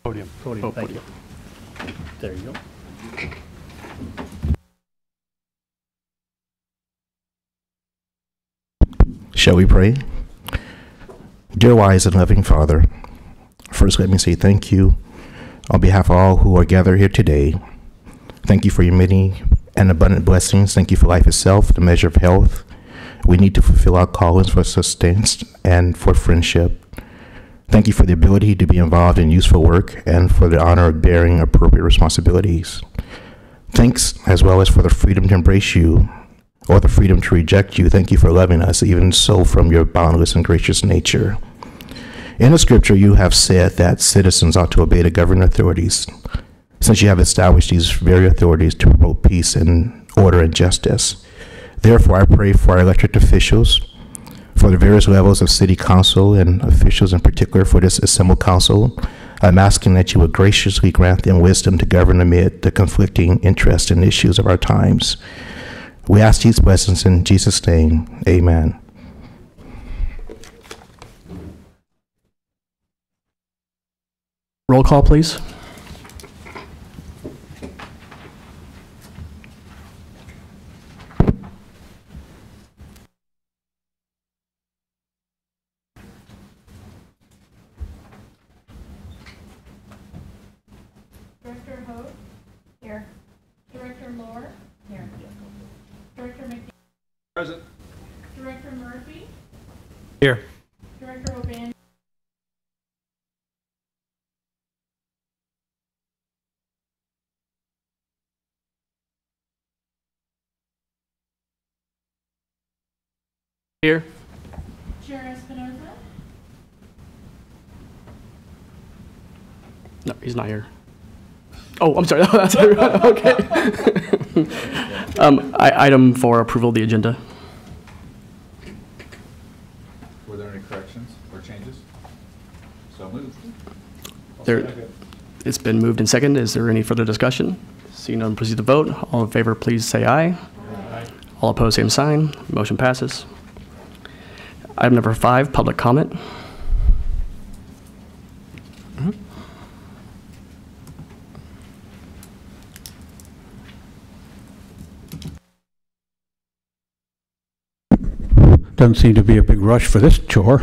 Podium. Podium, thank you. There you go. Shall we pray? Dear wise and loving Father, first let me say thank you on behalf of all who are gathered here today. Thank you for your many and abundant blessings. Thank you for life itself, the measure of health. We need to fulfill our callings for sustenance and for friendship. Thank you for the ability to be involved in useful work and for the honor of bearing appropriate responsibilities. Thanks as well as for the freedom to embrace you or the freedom to reject you. Thank you for loving us, even so from your boundless and gracious nature. In the scripture, you have said that citizens ought to obey the governing authorities, since you have established these very authorities to promote peace and order and justice. Therefore, I pray for our elected officials, for the various levels of city council and officials in particular for this assembled council. I'm asking that you would graciously grant them wisdom to govern amid the conflicting interests and issues of our times. We ask these blessings in Jesus' name. Amen. Roll call, please. Director Hope? Here. Director Moore? Here. Director McDaniel? Present. Director Murphy? Here. Director O'Bannon? Here. Chair Espinoza? No, he's not here. Oh, I'm sorry. That's everyone. Okay. Item for approval of the agenda. Were there any corrections or changes? So moved. It's been moved and seconded. Is there any further discussion? Seeing none, proceed to vote. All in favor, please say aye. Aye. All opposed, same sign. Motion passes. Item number 5, public comment. Doesn't seem to be a big rush for this chore.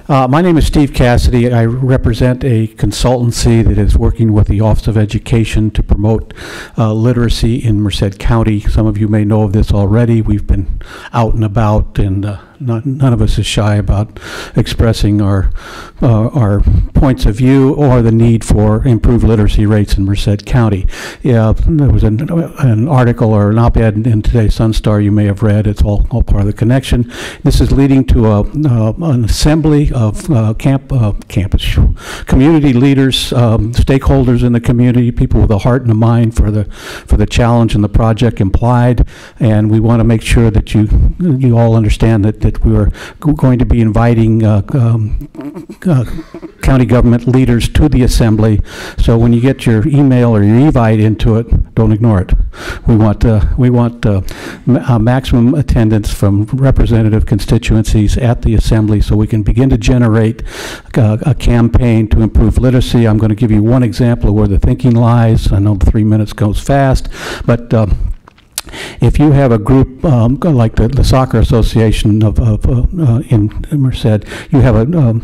My name is Steve Cassidy. I represent a consultancy that is working with the Office of Education to promote literacy in Merced County. Some of you may know of this already. We've been out and about, and none of us is shy about expressing our points of view or the need for improved literacy rates in Merced County. Yeah, there was an article or an op-ed in today's Sun Star you may have read. It's all part of the connection. This is leading to an assembly of campus community leaders, stakeholders in the community, people with a heart and a mind for the challenge and the project implied. And we want to make sure that you all understand that we are going to be inviting county government leaders to the assembly. So when you get your email or your evite into it, don't ignore it. We want maximum attendance from representative constituencies at the assembly so we can begin to generate a campaign to improve literacy. I'm going to give you one example of where the thinking lies. I know 3 minutes goes fast, but if you have a group like the Soccer Association in Merced, you have a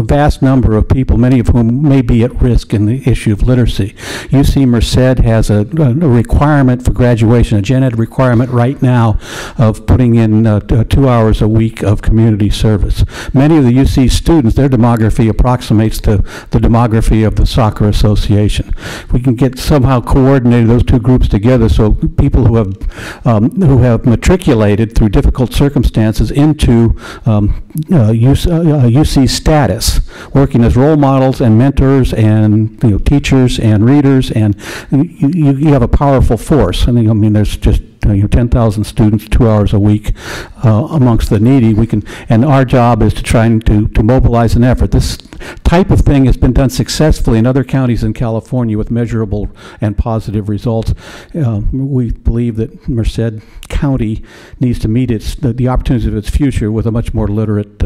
vast number of people, many of whom may be at risk in the issue of literacy. UC Merced has a requirement for graduation, a gen ed requirement right now of putting in 2 hours a week of community service. Many of the UC students, their demography approximates to the demography of the Soccer Association. We can get somehow coordinated those two groups together so people who have matriculated through difficult circumstances into UC status, working as role models and mentors and teachers and readers, and you have a powerful force. I mean there's just 10,000 students, 2 hours a week amongst the needy. And our job is to try to mobilize an effort. This type of thing has been done successfully in other counties in California with measurable and positive results. We believe that Merced County needs to meet the opportunities of its future with a much more literate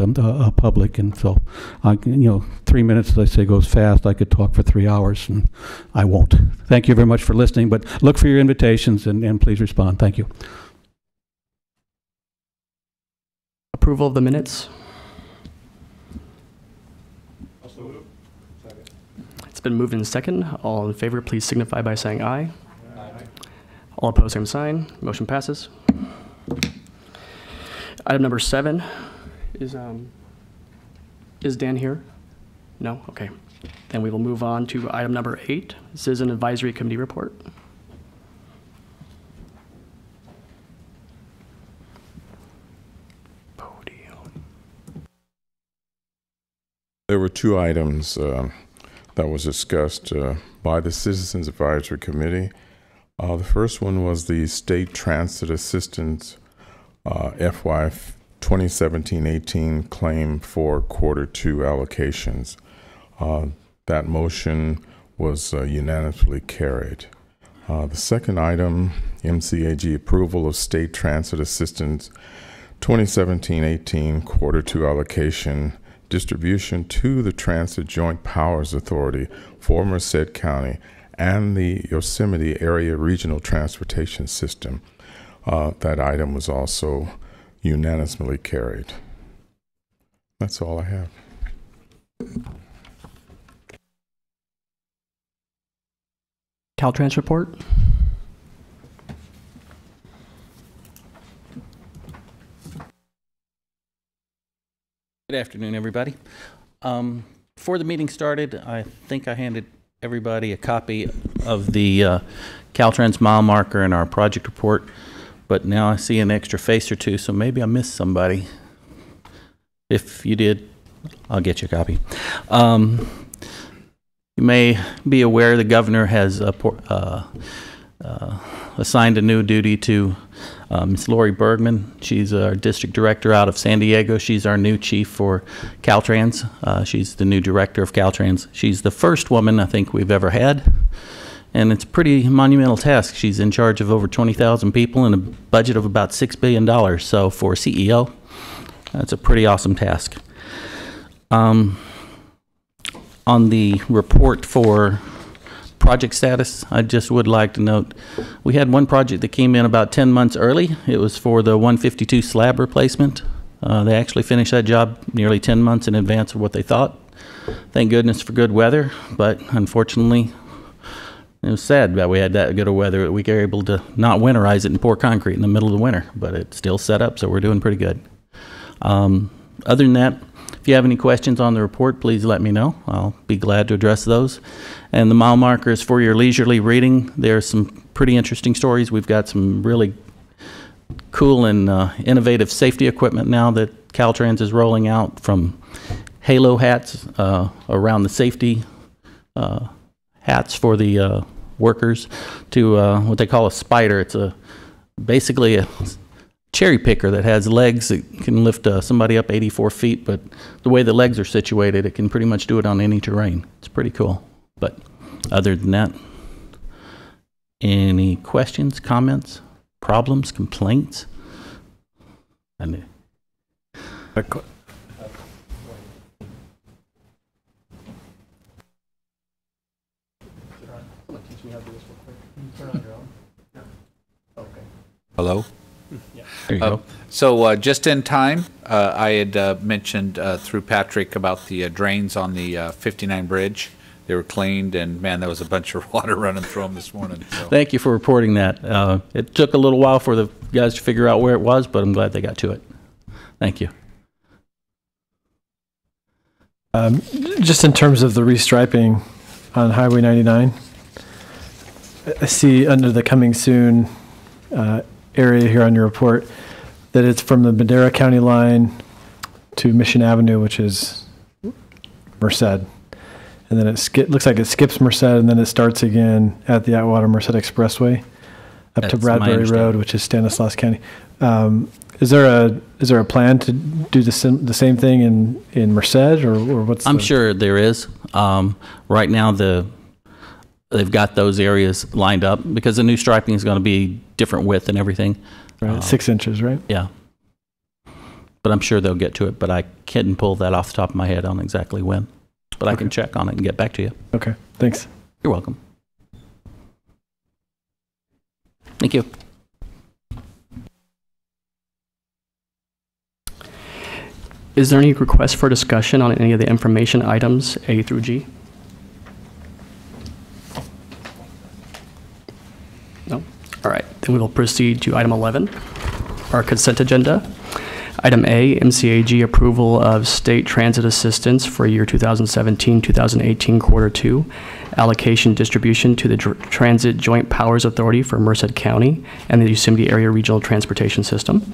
public. And so, 3 minutes, as I say, goes fast. I could talk for 3 hours, and I won't. Thank you very much for listening, but look for your invitations and please respond. Thank you. Approval of the minutes. It's been moved in second. All in favor, please signify by saying aye. All opposed, same sign. Motion passes. Item number 7 is Dan here? No? Okay. Then we will move on to item number 8, Citizen Advisory Committee report. There were 2 items that was discussed by the Citizens Advisory Committee. The first one was the State Transit Assistance FY 2017-18 claim for Q2 allocations. That motion was unanimously carried. The second item, MCAG approval of State Transit Assistance 2017-18 Q2 allocation distribution to the Transit Joint Powers Authority for Merced County and the Yosemite Area Regional Transportation System. That item was also unanimously carried. That's all I have. Caltrans report. Good afternoon, everybody. Before the meeting started, I think I handed everybody a copy of the Caltrans mile marker and our project report, but now I see an extra face or two, so maybe I missed somebody. If you did, I'll get you a copy. You may be aware the governor has assigned a new duty to Ms. Lori Bergman. She's our district director out of San Diego. She's our new chief for Caltrans. She's the new director of Caltrans. She's the first woman I think we've ever had, and it's a pretty monumental task. She's in charge of over 20,000 people and a budget of about $6 billion. So for a CEO, that's a pretty awesome task. On the report for project status, I just would like to note we had one project that came in about 10 months early. It was for the 152 slab replacement. They actually finished that job nearly 10 months in advance of what they thought. Thank goodness for good weather, but unfortunately it was sad that we had that good of weather. We were able to not winterize it and pour concrete in the middle of the winter, but it's still set up, so we're doing pretty good. Other than that, if you have any questions on the report, please let me know. I'll be glad to address those. And the mile markers for your leisurely reading. There's some pretty interesting stories. We've got some really cool and innovative safety equipment now that Caltrans is rolling out, from halo hats around the safety hats for the workers to what they call a spider. It's basically a cherry picker that has legs that can lift somebody up 84 feet, but the way the legs are situated, it can pretty much do it on any terrain. It's pretty cool. But other than that, any questions, comments, problems, complaints? Hello? There you go. So just in time, I had mentioned through Patrick about the drains on the 59 bridge. They were cleaned, and man, there was a bunch of water running through them this morning. So. Thank you for reporting that. It took a little while for the guys to figure out where it was, but I'm glad they got to it. Thank you. Just in terms of the restriping on Highway 99, I see under the coming soon area here on your report that it's from the Madera County line to Mission Avenue, which is Merced. And then it looks like it skips Merced, and then it starts again at the Atwater Merced Expressway up to Bradbury Road, which is Stanislaus County. Is there a plan to do the same thing in Merced, or what's? I'm sure there is. Right now, they've got those areas lined up because the new striping is going to be different width and everything. Right, 6 inches, right? Yeah. But I'm sure they'll get to it, but I couldn't pull that off the top of my head on exactly when. But I can check on it and get back to you. Okay, thanks. You're welcome. Thank you. Is there any request for discussion on any of the information items A through G? No? All right, then we will proceed to item 11, our consent agenda. Item A, MCAG approval of state transit assistance for year 2017-2018 quarter 2, allocation distribution to the Transit Joint Powers Authority for Merced County and the Yosemite Area Regional Transportation System.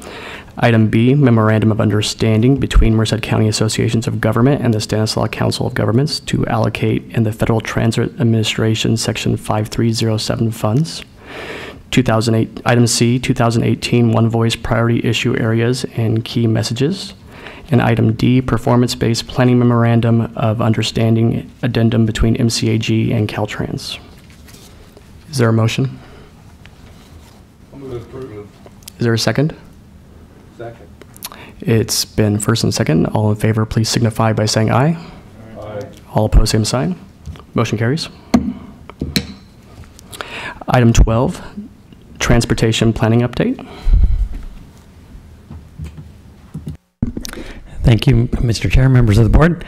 Item B, memorandum of understanding between Merced County Associations of Government and the Stanislaus Council of Governments to allocate in the Federal Transit Administration Section 5307 funds. Item C, 2018 One Voice Priority Issue Areas and Key Messages. And item D, Performance-Based Planning Memorandum of Understanding Addendum between MCAG and Caltrans. Is there a motion? Is there a second? Second. It's been first and second. All in favor, please signify by saying aye. Aye. All opposed, same sign. Motion carries. Item 12, Transportation Planning Update. Thank you, Mr. Chair, members of the board.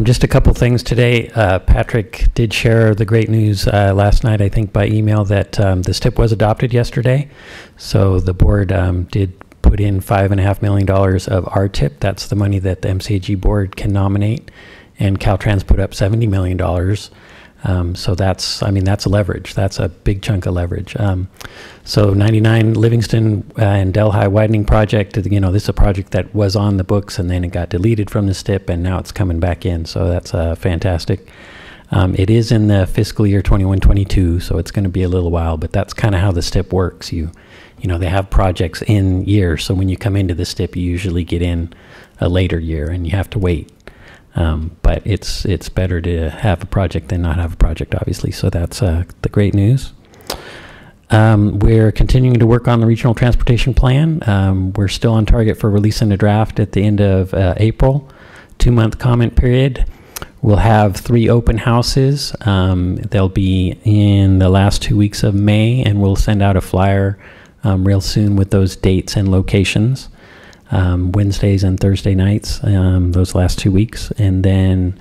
Just a couple things today. Patrick did share the great news last night, I think by email, that the STIP was adopted yesterday. So the board did put in $5.5 million of RTIP. That's the money that the MCAG board can nominate. And Caltrans put up $70 million. So that's leverage. That's a big chunk of leverage. So 99 Livingston and Delhi widening project, this is a project that was on the books and then it got deleted from the STIP and now it's coming back in. So that's fantastic. It is in the fiscal year 21-22, so it's going to be a little while, but that's kind of how the STIP works. They have projects in years. So when you come into the STIP, you usually get in a later year and you have to wait. But it's better to have a project than not have a project, obviously. So that's the great news. We're continuing to work on the regional transportation plan. We're still on target for releasing a draft at the end of April. 2-month comment period. We'll have 3 open houses. They'll be in the last 2 weeks of May, and we'll send out a flyer real soon with those dates and locations. Wednesdays and Thursday nights, those last 2 weeks, and then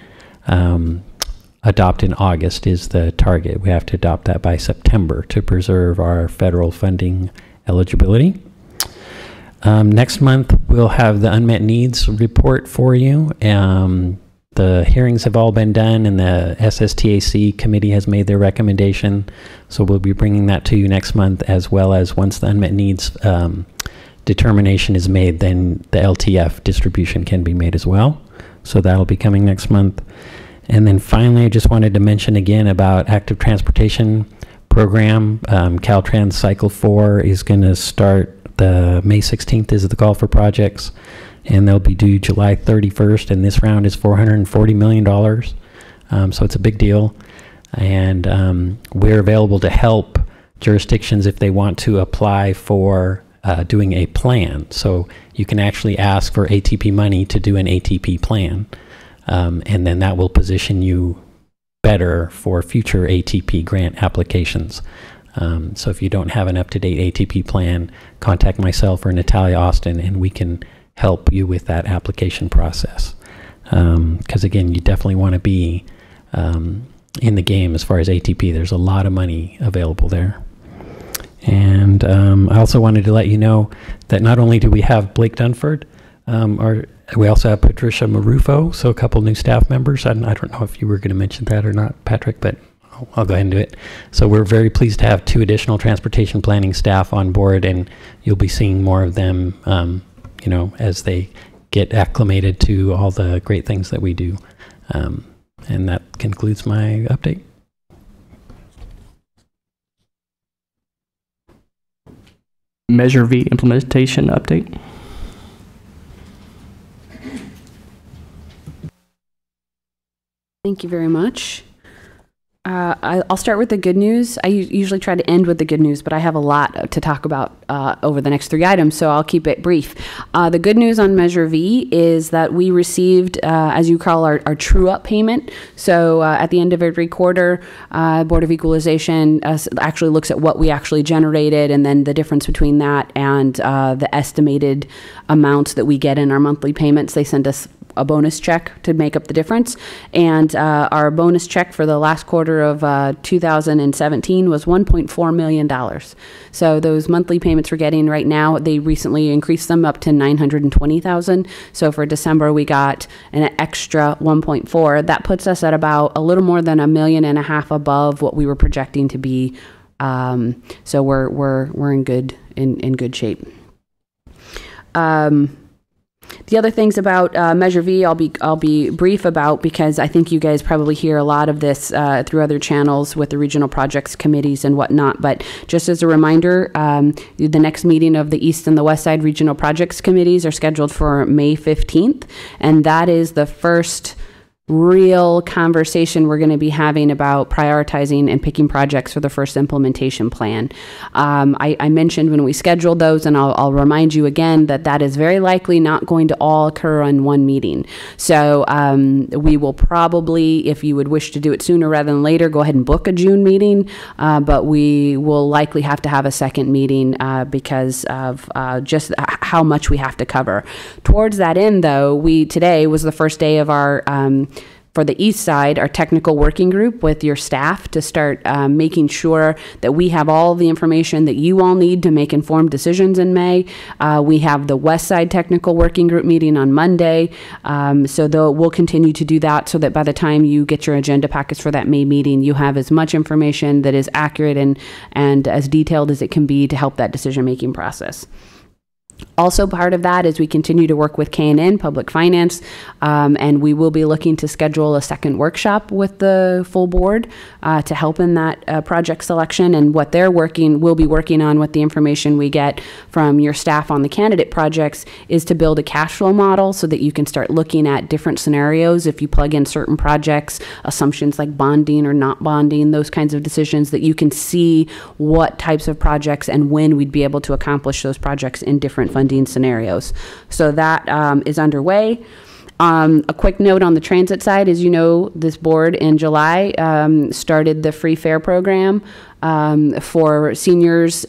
adopt in August is the target. We have to adopt that by September to preserve our federal funding eligibility. Next month, we'll have the unmet needs report for you. The hearings have all been done, and the SSTAC committee has made their recommendation, so we'll be bringing that to you next month, as well as once the unmet needs determination is made, then the LTF distribution can be made as well. So that'll be coming next month. And then finally, I just wanted to mention again about active transportation program. Caltrans Cycle 4 is going to start May 16th is the call for projects, and they'll be due July 31st. And this round is $440 million. So it's a big deal. And we're available to help jurisdictions if they want to apply for doing a plan. So you can actually ask for ATP money to do an ATP plan. And then that will position you better for future ATP grant applications. So if you don't have an up-to-date ATP plan, contact myself or Natalia Austin, and we can help you with that application process. Because again, you definitely want to be in the game as far as ATP. There's a lot of money available there. And I also wanted to let you know that not only do we have Blake Dunford, we also have Patricia Marufo, so a couple new staff members. I don't know if you were going to mention that or not, Patrick, but I'll go ahead and do it. So we're very pleased to have 2 additional transportation planning staff on board, and you'll be seeing more of them, as they get acclimated to all the great things that we do. And that concludes my update. Measure V implementation update. Thank you very much. I'll start with the good news. I usually try to end with the good news, but I have a lot to talk about over the next 3 items, so I'll keep it brief. The good news on Measure V is that we received, as you call, our true-up payment. So at the end of every quarter, Board of Equalization actually looks at what we actually generated, and then the difference between that and the estimated amounts that we get in our monthly payments. They send us a bonus check to make up the difference. And our bonus check for the last quarter of 2017 was $1.4 million. So those monthly payments we're getting right now, they recently increased them up to $920,000. So for December, we got an extra 1.4. That puts us at about a little more than $1.5 million above what we were projecting to be. So we're in good shape. The other things about Measure V, I'll be brief about, because I think you guys probably hear a lot of this through other channels with the regional projects committees and whatnot. But just as a reminder, the next meeting of the East and the West Side regional projects committees are scheduled for May 15th, and that is the first real conversation we're going to be having about prioritizing and picking projects for the first implementation plan. I mentioned when we scheduled those, and I'll remind you again that is very likely not going to all occur on one meeting. So we will probably, if you would wish to do it sooner rather than later, go ahead and book a June meeting, but we will likely have to have a second meeting because of just how much we have to cover. Towards that end, though, today was the first day of our for the East Side, our technical working group with your staff to start making sure that we have all the information that you all need to make informed decisions in May. We have the West Side technical working group meeting on Monday, so we'll continue to do that so that by the time you get your agenda packets for that May meeting, you have as much information that is accurate and as detailed as it can be to help that decision-making process. Also part of that is we continue to work with K&N, Public Finance, and we will be looking to schedule a second workshop with the full board to help in that project selection. And what we'll be working on with the information we get from your staff on the candidate projects is to build a cash flow model so that you can start looking at different scenarios if you plug in certain projects, assumptions like bonding or not bonding, those kinds of decisions, that you can see what types of projects and when we'd be able to accomplish those projects in different funding scenarios. So that is underway. A quick note on the transit side, as you know, this board in July started the free fare program for seniors,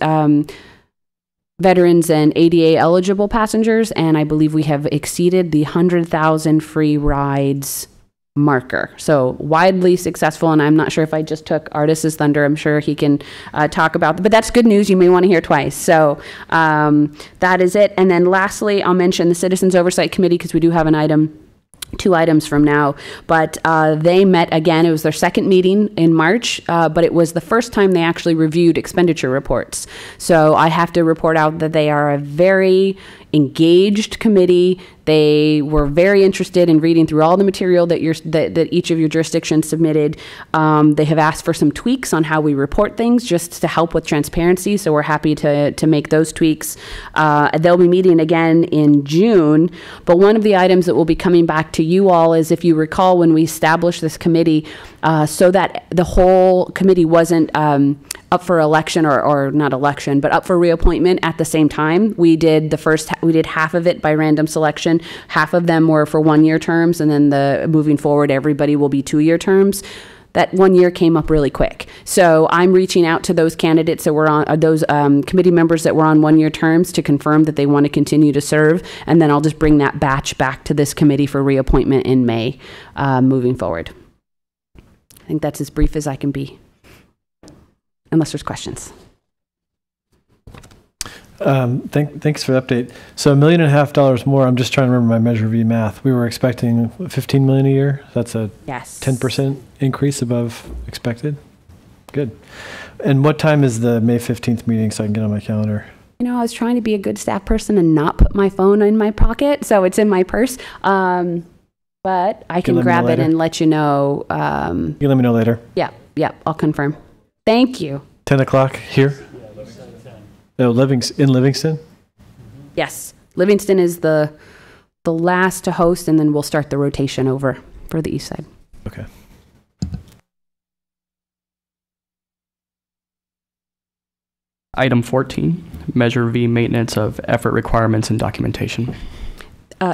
veterans, and ADA eligible passengers, and I believe we have exceeded the 100,000 free rides marker. So widely successful, and I'm not sure if I just took Artis's thunder. I'm sure he can talk about, but that's good news. You may want to hear twice. So that is it. And then lastly, I'll mention the Citizens Oversight Committee, because we do have two items from now, but they met again. It was their second meeting in March, but it was the first time they actually reviewed expenditure reports. So I have to report out that they are a very engaged committee. They were very interested in reading through all the material that each of your jurisdictions submitted. They have asked for some tweaks on how we report things, just to help with transparency, so we're happy to make those tweaks. They'll be meeting again in June, but one of the items that will be coming back to you all is, if you recall, when we established this committee, so that the whole committee wasn't up for election, or not election, but up for reappointment at the same time. We did half of it by random selection. Half of them were for 1-year terms, and then moving forward, everybody will be 2-year terms. That 1 year came up really quick. So I'm reaching out to those candidates that were on, those committee members that were on 1-year terms, to confirm that they want to continue to serve, and then I'll just bring that batch back to this committee for reappointment in May, moving forward. I think that's as brief as I can be, unless there's questions. Thanks for the update. So $1.5 million more. I'm just trying to remember my Measure V math. We were expecting $15 million a year. That's a 10% increase above expected. Good. And what time is the May 15th meeting, so I can get on my calendar? You know, I was trying to be a good staff person and not put my phone in my pocket, so it's in my purse. But I can grab it and let you know. You can let me know later. Yeah, I'll confirm. Thank you. 10 o'clock here? Oh, in Livingston? Yes. Livingston is the last to host, and then we'll start the rotation over for the East Side. Okay. Item 14, Measure V, maintenance of effort requirements and documentation.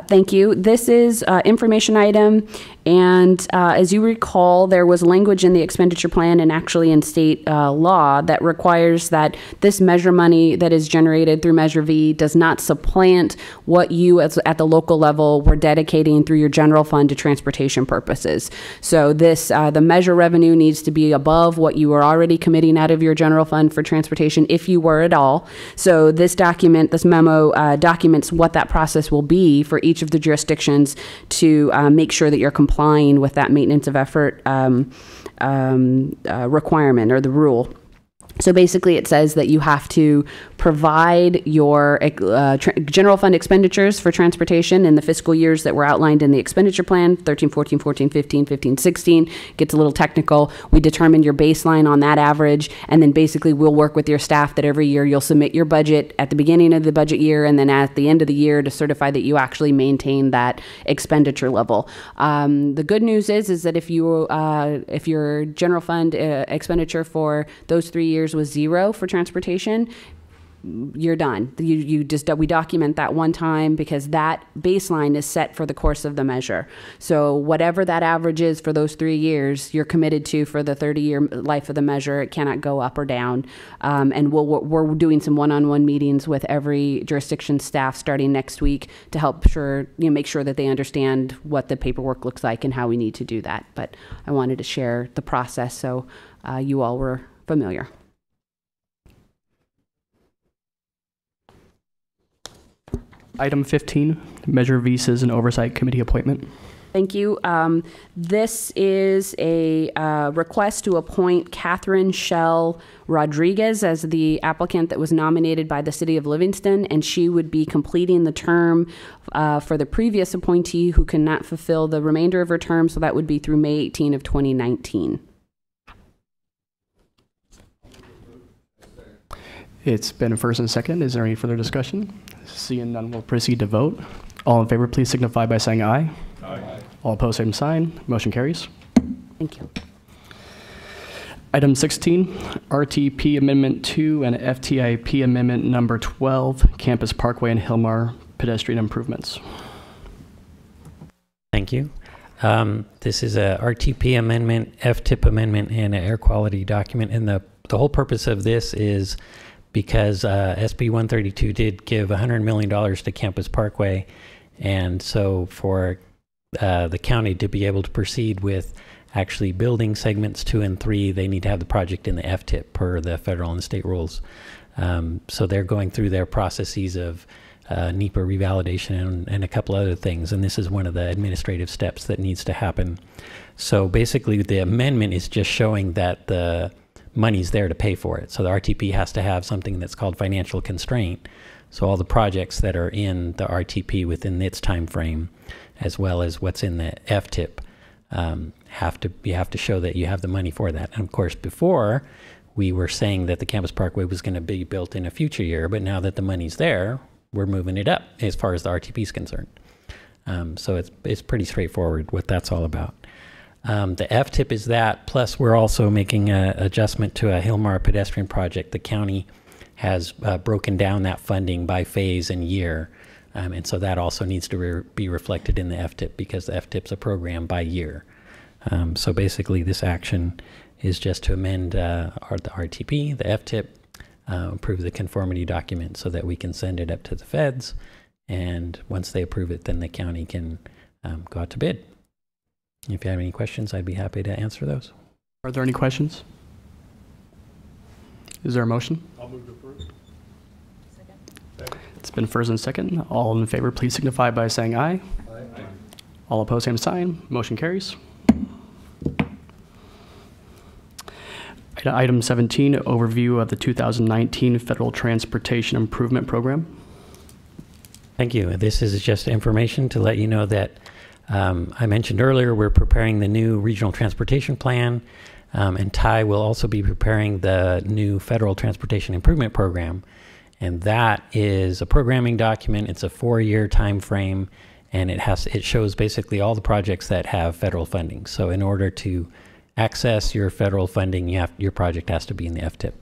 Thank you. This is information item, and as you recall, there was language in the expenditure plan and actually in state law that requires that this measure money that is generated through Measure V does not supplant what you at the local level were dedicating through your general fund to transportation purposes. So this, the measure revenue needs to be above what you were already committing out of your general fund for transportation, if you were at all. So this document, this memo documents what that process will be for each of the jurisdictions to make sure that you're complying with that maintenance of effort requirement or the rule. So basically it says that you have to provide your general fund expenditures for transportation in the fiscal years that were outlined in the expenditure plan, 13, 14, 14, 15, 15, 16. Gets a little technical. We determine your baseline on that average, and then basically we'll work with your staff that every year you'll submit your budget at the beginning of the budget year and then at the end of the year to certify that you actually maintain that expenditure level. The good news is that if your general fund expenditure for those 3 years was 0 for transportation, you're done. We document that one time because that baseline is set for the course of the measure. So whatever that average is for those 3 years, you're committed to for the 30-year life of the measure. It cannot go up or down. And we're doing some one-on-one meetings with every jurisdiction staff starting next week to help make sure that they understand what the paperwork looks like and how we need to do that. But I wanted to share the process so you all were familiar. Item 15, Measure V Citizen Oversight Committee appointment. Thank you. This is a request to appoint Catherine Shell Rodriguez as the applicant that was nominated by the City of Livingston, and she would be completing the term for the previous appointee who cannot fulfill the remainder of her term, so that would be through May 18 of 2019. It's been first and second. Is there any further discussion? Seeing none, we'll proceed to vote. All in favor, please signify by saying aye. Aye. All opposed, same sign. Motion carries. Thank you. Item 16, RTP Amendment 2 and FTIP Amendment Number 12, Campus Parkway and Hillmar pedestrian improvements. Thank you. This is a RTP amendment, FTIP amendment, and an air quality document. And the whole purpose of this is because SB 132 did give $100 million to Campus Parkway. And so for the county to be able to proceed with actually building segments 2 and 3, they need to have the project in the FTIP per the federal and state rules. So they're going through their processes of NEPA revalidation and a couple other things. And this is one of the administrative steps that needs to happen. So basically the amendment is just showing that the money's there to pay for it. So the RTP has to have something that's called financial constraint. So all the projects that are in the RTP within its time frame, as well as what's in the FTIP, you have to show that you have the money for that. And of course, before we were saying that the Campus Parkway was going to be built in a future year, but now that the money's there, we're moving it up as far as the RTP is concerned. So it's pretty straightforward what that's all about. The FTIP is that, plus we're also making an adjustment to a Hillmar pedestrian project. The county has broken down that funding by phase and year, and so that also needs to be reflected in the FTIP because the FTIP's a program by year. So basically this action is just to amend the RTP, the FTIP, approve the conformity document so that we can send it up to the feds, and once they approve it, then the county can go out to bid. If you have any questions, I'd be happy to answer those. Are there any questions? Is there a motion? I'll move to approve. Second. It's been first and second. All in favor, please signify by saying aye. Aye. All opposed, same sign. Motion carries. Item 17, overview of the 2019 Federal Transportation Improvement Program. Thank you. This is just information to let you know that I mentioned earlier we're preparing the new regional transportation plan, and Ty will also be preparing the new Federal Transportation Improvement Program. And that is a programming document. It's a 4-year time frame, and it shows basically all the projects that have federal funding. So in order to access your federal funding, your project has to be in the FTIP.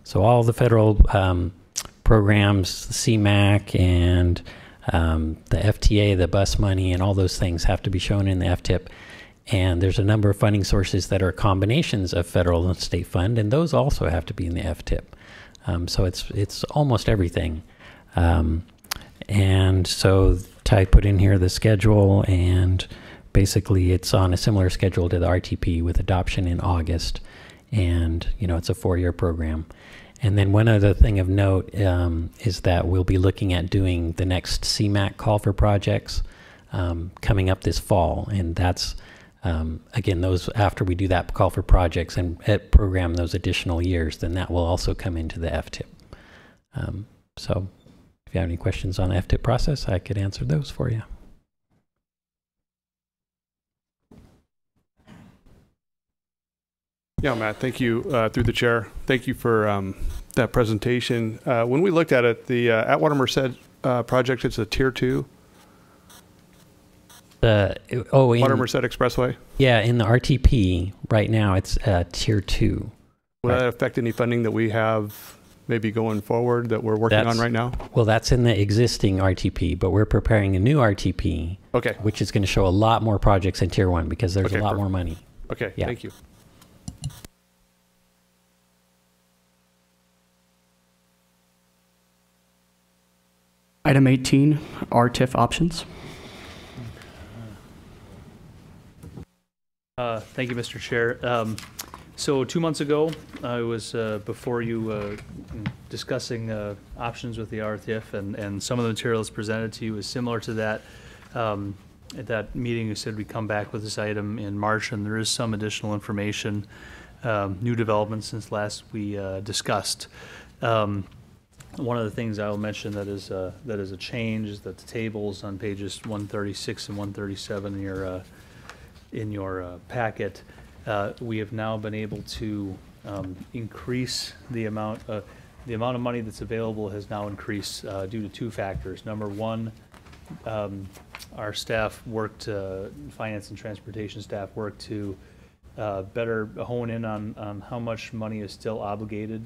So all the federal programs, the CMAQ and the FTA, the bus money, and all those things have to be shown in the FTIP. And there's a number of funding sources that are combinations of federal and state fund, and those also have to be in the FTIP. So it's almost everything. And so Ty put in here the schedule, and basically it's on a similar schedule to the RTP with adoption in August. And, you know, it's a 4-year program. And then one other thing of note is that we'll be looking at doing the next CMAQ call for projects coming up this fall. And that's, again, those after we do that call for projects and program those additional years, then that will also come into the FTIP. So if you have any questions on the FTIP process, I could answer those for you. Yeah, Matt, thank you, through the chair. Thank you for that presentation. When we looked at it, the Atwater Merced project, it's a tier 2. Water Merced Expressway? Yeah, in the RTP right now, it's tier 2. Will that affect any funding that we have maybe going forward that we're working on right now? Well, that's in the existing RTP, but we're preparing a new RTP, okay, which is going to show a lot more projects in tier 1 because there's a lot more money. Okay, yeah. Thank you. Item 18, RTIF options. Thank you, Mr. Chair. So 2 months ago, I was before you discussing options with the RTIF, and some of the materials presented to you is similar to that. At that meeting, you said we'd come back with this item in March, and there is some additional information, new developments since last we discussed. One of the things I will mention that is a change is that the tables on pages 136 and 137 in your packet, we have now been able to increase the amount of money that's available has now increased due to 2 factors. Number one, our staff worked, finance and transportation staff worked to better hone in on how much money is still obligated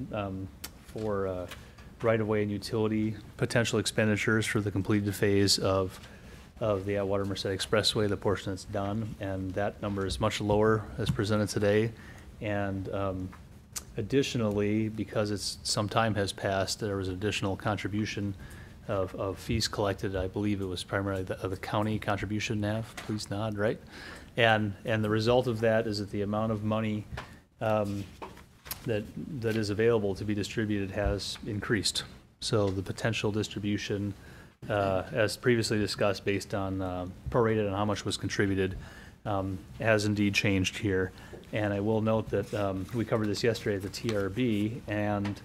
for right-of-way and utility potential expenditures for the completed phase of the Atwater Merced Expressway, the portion that's done, and that number is much lower as presented today. And additionally, because some time has passed, there was additional contribution of fees collected. I believe it was primarily the county contribution. Nav, please nod, right? And the result of that is that the amount of money that is available to be distributed has increased. So the potential distribution, as previously discussed, based on prorated on how much was contributed, has indeed changed here. And I will note that we covered this yesterday at the TRB, and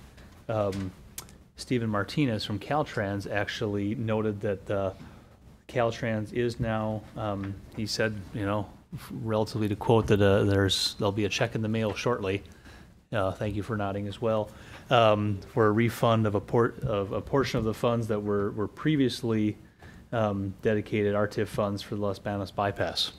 Stephen Martinez from Caltrans actually noted that Caltrans is now, he said, you know, relatively to quote, that there'll be a check in the mail shortly. Thank you for nodding as well, for a refund of a portion of the funds that were previously dedicated RTIF funds for the Los Banos bypass.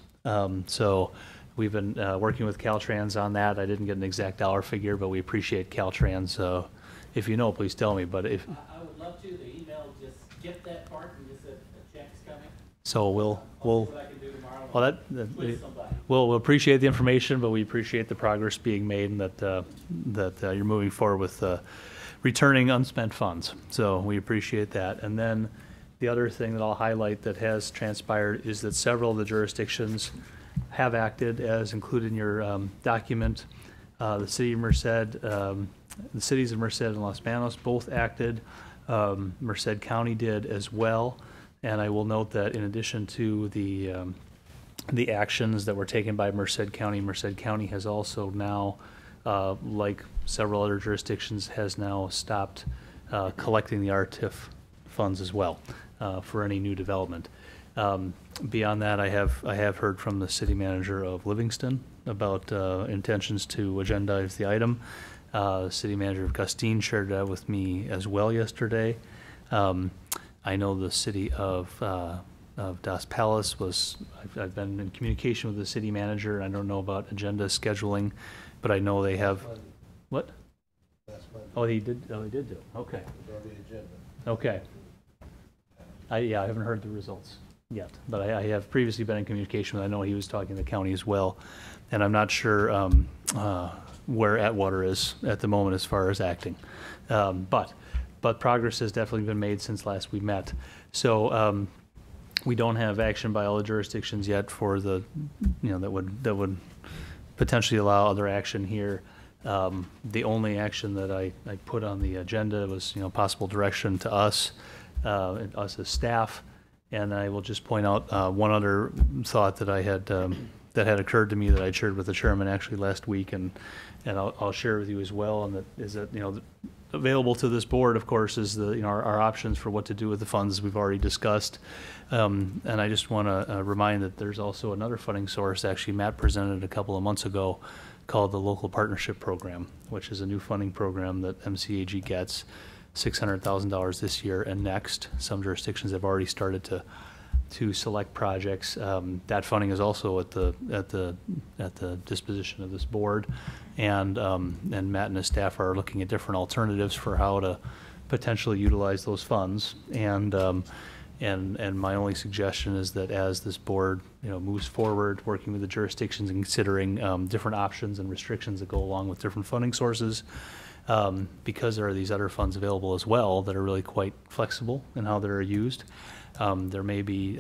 So we've been working with Caltrans on that. I didn't get an exact dollar figure, but we appreciate Caltrans. So if you know, please tell me. But if I would love to, the email just skip that part and just said a check's coming. So we'll see what I can do tomorrow. Well, we'll appreciate the information, but we appreciate the progress being made, and that you're moving forward with returning unspent funds. So we appreciate that. And then the other thing that I'll highlight that has transpired is that several of the jurisdictions have acted as included in your document. The city of Merced, the cities of Merced and Los Banos both acted. Merced County did as well. And I will note that in addition to the actions that were taken by Merced County has also now, like several other jurisdictions, has now stopped collecting the RTIF funds as well for any new development. Beyond that, I have heard from the city manager of Livingston about intentions to agendize the item. City manager of Gustine shared that with me as well yesterday. I know the city of Dos Palos I've been in communication with the city manager. I don't know about agenda scheduling, but I know they have, what? Last Monday. Oh, he did do it. Okay. Okay. Yeah, I haven't heard the results yet, but I have previously been in communication with, I know he was talking to the county as well, and I'm not sure where Atwater is at the moment as far as acting. But progress has definitely been made since last we met. So we don't have action by all the jurisdictions yet for the, that would potentially allow other action here. The only action that I put on the agenda was, possible direction to us as staff. And I will just point out one other thought that I had that had occurred to me that I shared with the chairman actually last week, and I'll share with you as well. And that is that available to this board, of course, is the our options for what to do with the funds we've already discussed. And I just want to remind that there's also another funding source. Actually, Matt presented a couple of months ago, called the Local Partnership Program, which is a new funding program that MCAG gets. $600,000 this year and next. Some jurisdictions have already started to select projects. That funding is also at the disposition of this board, and Matt and his staff are looking at different alternatives for how to potentially utilize those funds. And my only suggestion is that as this board moves forward, working with the jurisdictions and considering different options and restrictions that go along with different funding sources. Because there are these other funds available as well that are really quite flexible in how they're used. There may be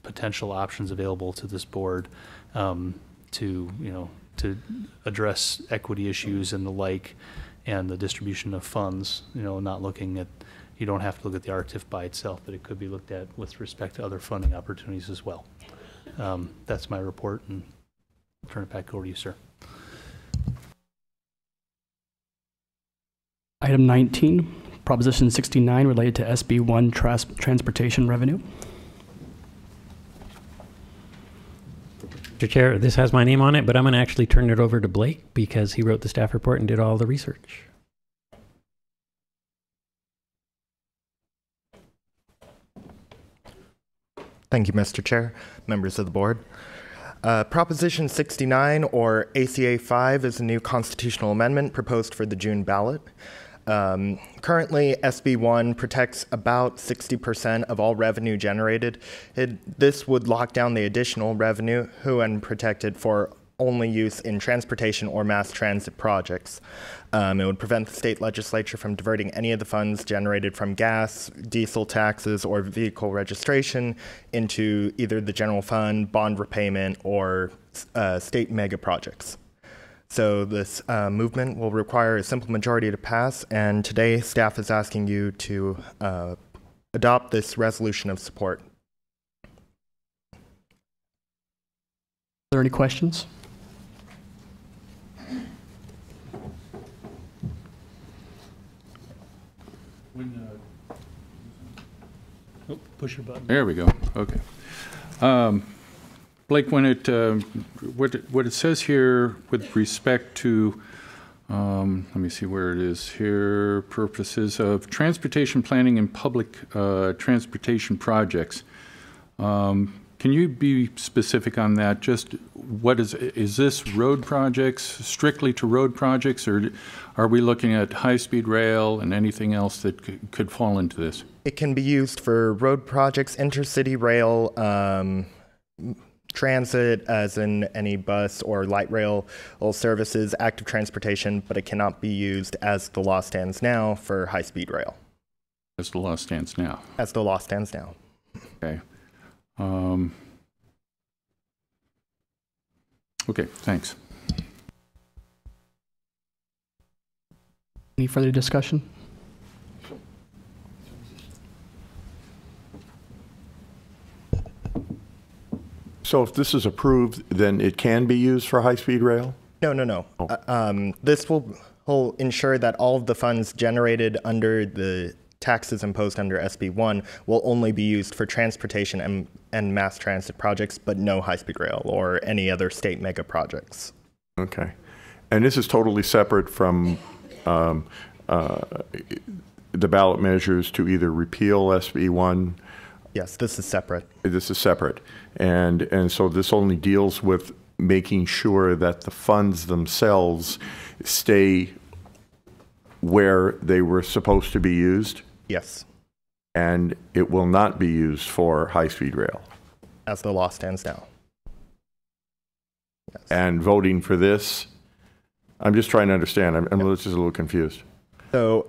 potential options available to this board to address equity issues and the like, and the distribution of funds. Not looking at, you don't have to look at the RTIF by itself, but it could be looked at with respect to other funding opportunities as well. That's my report, and I'll turn it back over to you, sir. Item 19, Proposition 69 related to SB1 transportation revenue. Mr. Chair, this has my name on it, but I'm going to actually turn it over to Blake because he wrote the staff report and did all the research. Thank you, Mr. Chair, members of the board. Proposition 69, or ACA 5, is a new constitutional amendment proposed for the June ballot. Currently, SB1 protects about 60% of all revenue generated. This would lock down the additional revenue and protect it for only use in transportation or mass transit projects. It would prevent the state legislature from diverting any of the funds generated from gas, diesel taxes, or vehicle registration into either the general fund, bond repayment, or state mega projects. So this movement will require a simple majority to pass, and today staff is asking you to adopt this resolution of support. Are there any questions? Oh, push your button. There we go. Okay. Blake, when what it says here with respect to, let me see where it is here, purposes of transportation planning and public transportation projects. Can you be specific on that? Just what is this road projects, strictly to road projects, or are we looking at high-speed rail and anything else that could fall into this? It can be used for road projects, intercity rail, transit, as in any bus or light rail services, active transportation, but it cannot be used as the law stands now for high-speed rail. As the law stands now? As the law stands now. Okay. Okay, thanks. Any further discussion? So if this is approved, then it can be used for high-speed rail? No. Oh. This will ensure that all of the funds generated under the taxes imposed under SB1 will only be used for transportation and mass transit projects, but no high-speed rail or any other state mega projects. Okay. And this is totally separate from the ballot measures to either repeal SB1? Yes, this is separate. This is separate. And so this only deals with making sure that the funds themselves stay where they were supposed to be used? Yes. And it will not be used for high-speed rail? As the law stands now. Yes. And voting for this, I'm just trying to understand. I'm just a little confused. So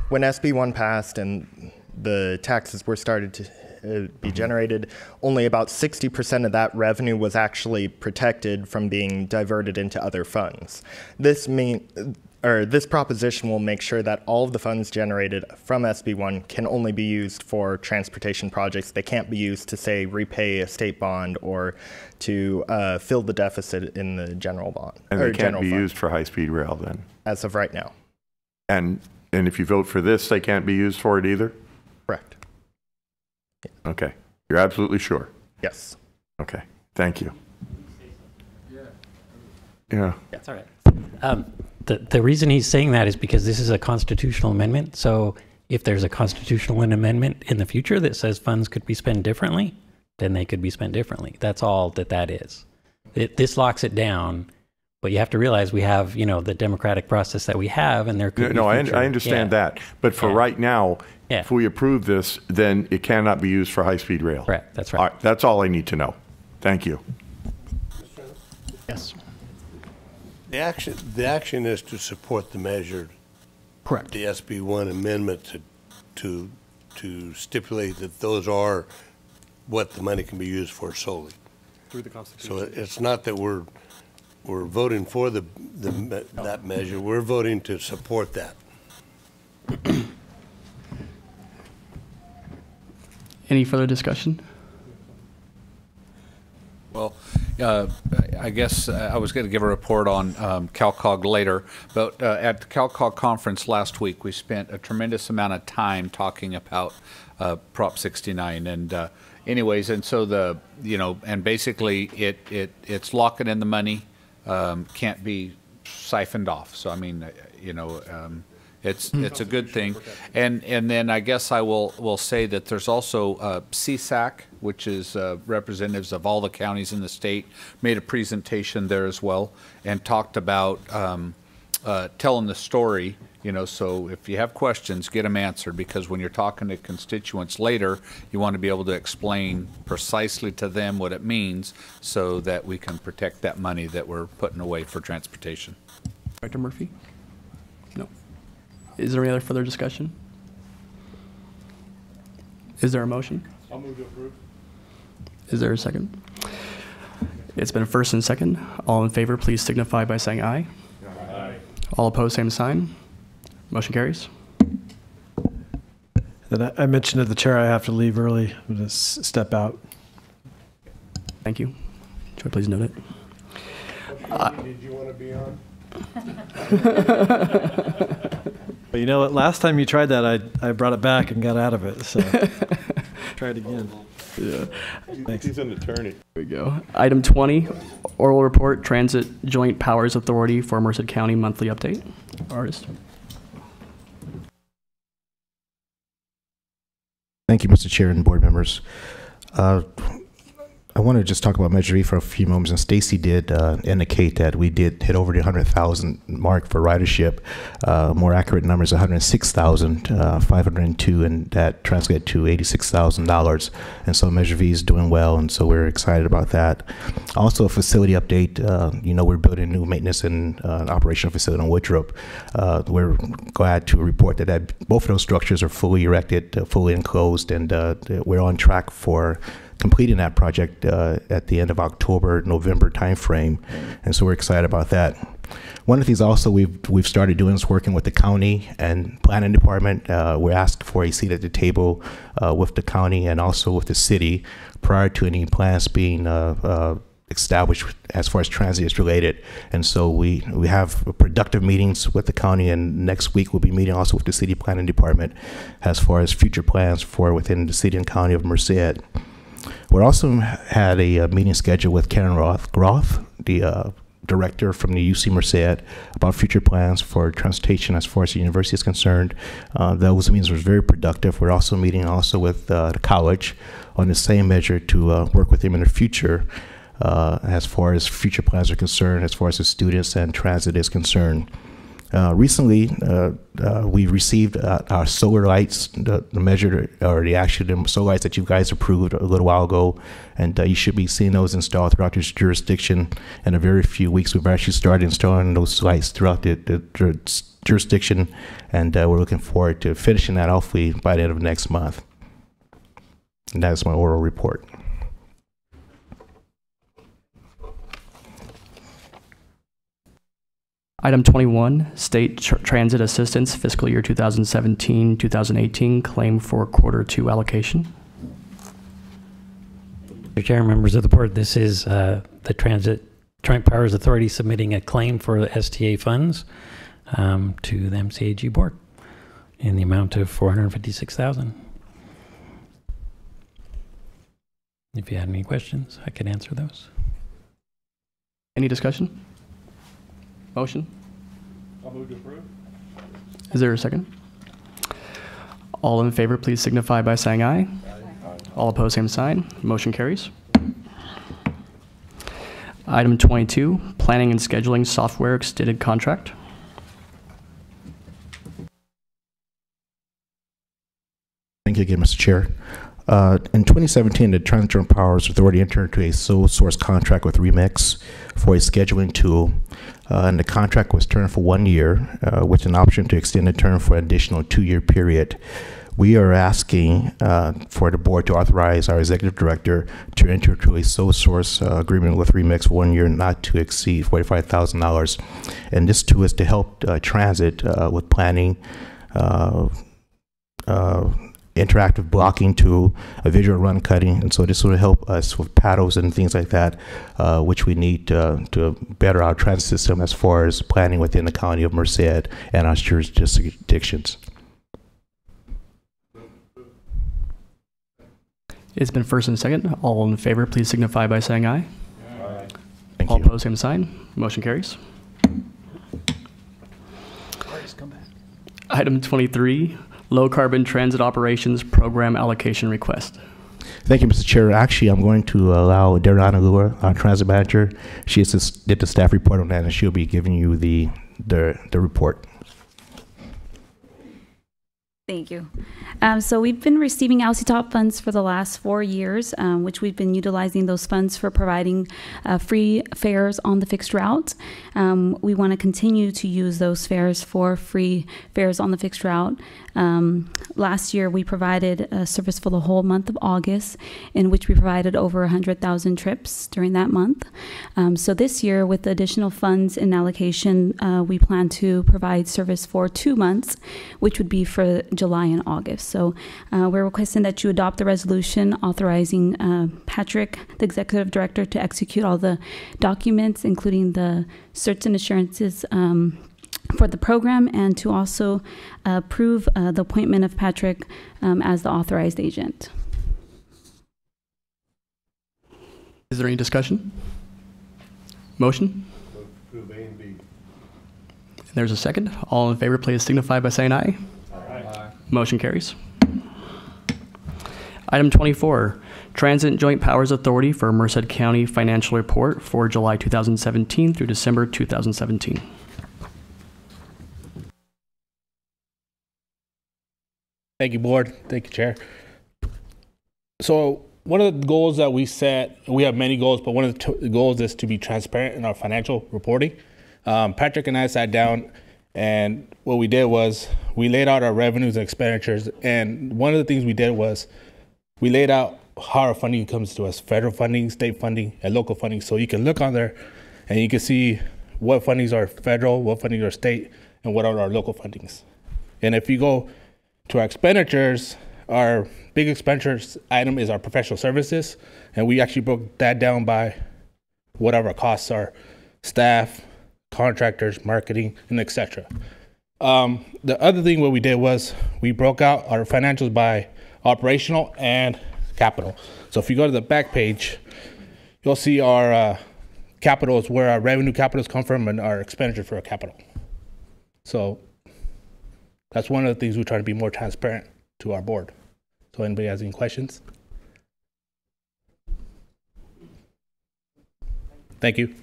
when SB1 passed and the taxes were started to be generated, only about 60% of that revenue was actually protected from being diverted into other funds. This proposition will make sure that all of the funds generated from SB1 can only be used for transportation projects. They can't be used to, say, repay a state bond or to fill the deficit in the general bond. And they can't be used for high-speed rail then? As of right now. And if you vote for this, they can't be used for it either? Correct. Okay. You're absolutely sure? Yes. Okay. Thank you. Yeah. That's all right. The reason he's saying that is because this is a constitutional amendment. So if there's a constitutional amendment in the future that says funds could be spent differently, then they could be spent differently. That's all that is. This locks it down. But you have to realize we have, the democratic process that we have, and there could be future. I understand that. But for right now, if we approve this, then it cannot be used for high-speed rail. Correct. That's right. All right. That's all I need to know. Thank you. Yes. The action is to support the measure. Correct. The SB1 amendment to stipulate that those are what the money can be used for solely. Through the Constitution. So it's not that we're voting for that measure. We're voting to support that. Any further discussion? Well, I guess I was going to give a report on CalCog later, but at the CalCog conference last week, we spent a tremendous amount of time talking about Prop 69, and anyways, and so and basically it's locking in the money, can't be siphoned off. So I mean, it's a good thing, and then I guess I will say that there's also CSAC, which is representatives of all the counties in the state, made a presentation there as well and talked about telling the story. So if you have questions, get them answered, because when you're talking to constituents later, you want to be able to explain precisely to them what it means so that we can protect that money that we're putting away for transportation. Director Murphy? No. Is there any other further discussion? Is there a motion? I'll move to approve. Is there a second? It's been a first and second. All in favor, please signify by saying aye. Aye. All opposed, same sign. Motion carries. Then I mentioned to the chair I have to leave early. I'm going to step out. Thank you. Should I please note it? Did you want to be on? But you know what? Last time you tried that, I brought it back and got out of it. So try it again. Yeah. Thanks. He's an attorney. There we go. Item 20, oral report, Transit Joint Powers Authority for Merced County monthly update. Artist. Thank you, Mr. Chair and board members. I want to just talk about Measure E for a few moments, and Stacy did indicate that we did hit over the 100,000 mark for ridership. More accurate numbers, 106,502, and that translated to $86,000. And so Measure V is doing well, and so we're excited about that. Also, a facility update. We're building a new maintenance and operational facility on Woodrup. We're glad to report that both of those structures are fully erected, fully enclosed, and we're on track for completing that project at the end of October, November timeframe, and so we're excited about that. One of the things also we've started doing is working with the county and planning department. We're asked for a seat at the table with the county and also with the city prior to any plans being established as far as transit is related. And so we have productive meetings with the county, and next week we'll be meeting also with the city planning department as far as future plans for within the city and county of Merced. We also had a meeting scheduled with Karen Roth, the director from the UC Merced, about future plans for transportation as far as the university is concerned. Those meetings were very productive. We're also meeting with the college on the same measure to work with them in the future as far as future plans are concerned, as far as the students and transit is concerned. Recently, we received our solar lights, the measure or the actual solar lights that you guys approved a little while ago, and you should be seeing those installed throughout this jurisdiction. In a very few weeks, we've actually started installing those lights throughout the jurisdiction, and we're looking forward to finishing that hopefully by the end of next month. And that is my oral report. Item 21, State Transit Assistance Fiscal Year 2017-2018 Claim for Quarter 2 Allocation. Mr. Chair, members of the board, this is the Transit Joint Powers Authority submitting a claim for the STA funds to the MCAG board in the amount of $456,000. If you had any questions, I could answer those. Any discussion? Motion? I'll move to approve. Is there a second? All in favor, please signify by saying aye. Aye. All opposed, same sign. Motion carries. Item 22, Planning and Scheduling Software Extended Contract. Thank you again, Mr. Chair. In 2017, the Transit Joint Powers Authority entered into a sole source contract with Remix for a scheduling tool, and the contract was termed for 1 year, with an option to extend the term for an additional 2-year period. We are asking for the board to authorize our executive director to enter into a sole source agreement with Remix for 1 year, not to exceed $45,000. And this tool is to help transit with planning, interactive blocking tool, a visual run cutting, and so this will help us with Palos and things like that, which we need to better our transit system as far as planning within the county of Merced and our jurisdictions. It's been first and second. All in favor, please signify by saying aye. Aye. All opposed, same sign. Motion carries. Item 23, Low Carbon Transit Operations Program Allocation Request. Thank you, Mr. Chair. Actually, I'm going to allow Dariana Lua, our transit manager. She did the staff report on that, and she'll be giving you the report. Thank you. So we've been receiving LCTOP funds for the last 4 years, which we've been utilizing those funds for providing free fares on the fixed route. We want to continue to use those fares for free fares on the fixed route. Last year, we provided a service for the whole month of August, in which we provided over 100,000 trips during that month. So this year, with the additional funds in allocation, we plan to provide service for 2 months, which would be for July and August. So we're requesting that you adopt the resolution authorizing Patrick, the executive director, to execute all the documents, including the certs and assurances for the program, and to also approve the appointment of Patrick as the authorized agent. Is there any discussion? Motion? Approve A and B. There's a second. All in favor, please signify by saying aye. Aye. Motion carries. Item 24, Transit Joint Powers Authority for Merced County Financial Report for July 2017 through December 2017. Thank you, board. Thank you, chair. So one of the goals that we set, we have many goals, but one of the goals is to be transparent in our financial reporting. Patrick and I sat down, and what we did was we laid out our revenues and expenditures. And one of the things we did was we laid out how our funding comes to us: federal funding, state funding, and local funding. So you can look on there and you can see what fundings are federal, what fundings are state, and what are our local fundings. And if you go to our expenditures, our big expenditures item is our professional services, and we actually broke that down by whatever our costs are: staff, contractors, marketing, and etc. The other thing what we did was we broke out our financials by operational and capital. So if you go to the back page, you'll see our capital is where our revenue capitals come from, and our expenditure for our capital. So that's one of the things we try to be more transparent to our board. So anybody has any questions? Thank you.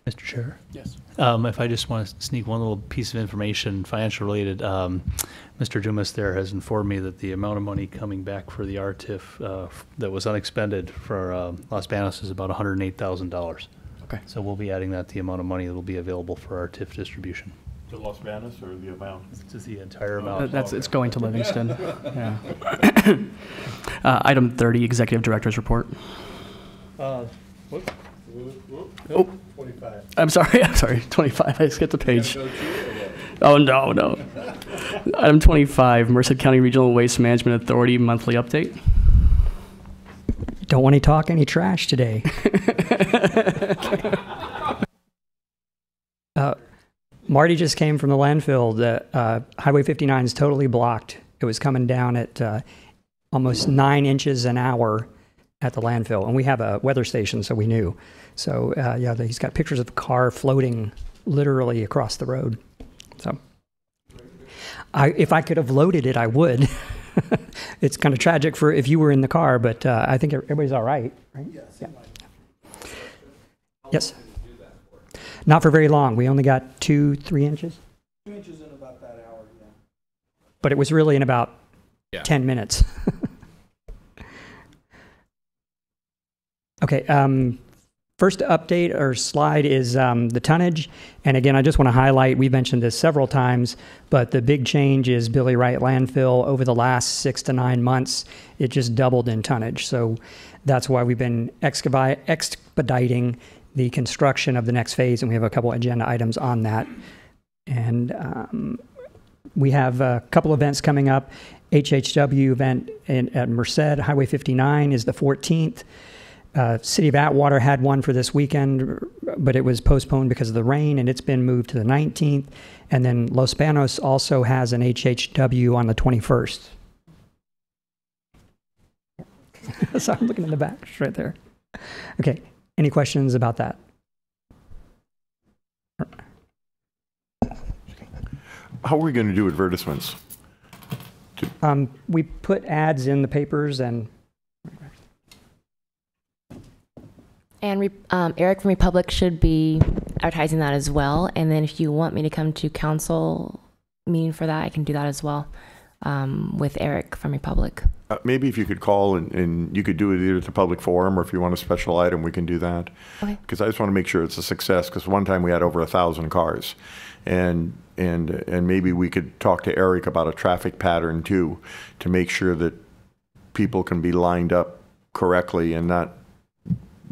Mr. Chair? Yes. If I just want to sneak one little piece of information, financial related, Mr. Dumas there has informed me that the amount of money coming back for the RTIF that was unexpended for Los Banos is about $108,000. Okay. So we'll be adding that to the amount of money that will be available for our TIF distribution. To Los Banos or the amount? Just the entire amount. It's going to Livingston. Yeah. Item 30, Executive Director's Report. What? Oh, 25. I'm sorry, 25. I skipped a page. Oh, no. Item 25, Merced County Regional Waste Management Authority monthly update. Don't want to talk any trash today. Marty just came from the landfill. The Highway 59 is totally blocked. It was coming down at almost 9 inches an hour at the landfill, and we have a weather station, so we knew. So yeah, he's got pictures of a car floating literally across the road. So if I could have loaded it, I would. It's kind of tragic for if you were in the car, but I think everybody's all right, right? Yes. Yeah. Yes. Not for very long. We only got 2-3 inches. 2 inches in about that hour, yeah. But it was really in about 10 minutes. Okay. First update or slide is the tonnage. And again, I just want to highlight, we've mentioned this several times, but the big change is Billy Wright Landfill. Over the last 6 to 9 months, it just doubled in tonnage. So that's why we've been expediting the construction of the next phase, and we have a couple agenda items on that. And we have a couple events coming up. HHW event at Merced, Highway 59 is the 14th. City of Atwater had one for this weekend, but it was postponed because of the rain, and it's been moved to the 19th. And then Los Banos also has an HHW on the 21st. So I'm looking in the back, it's right there. Okay, any questions about that? How are we going to do advertisements? We put ads in the papers and... And Eric from Republic should be advertising that as well. And then if you want me to come to council meeting for that, I can do that as well with Eric from Republic. Maybe if you could call and you could do it either at the public forum, or if you want a special item, we can do that. Okay. Because I just want to make sure it's a success. Because one time we had over 1,000 cars, and maybe we could talk to Eric about a traffic pattern too, to make sure that people can be lined up correctly and not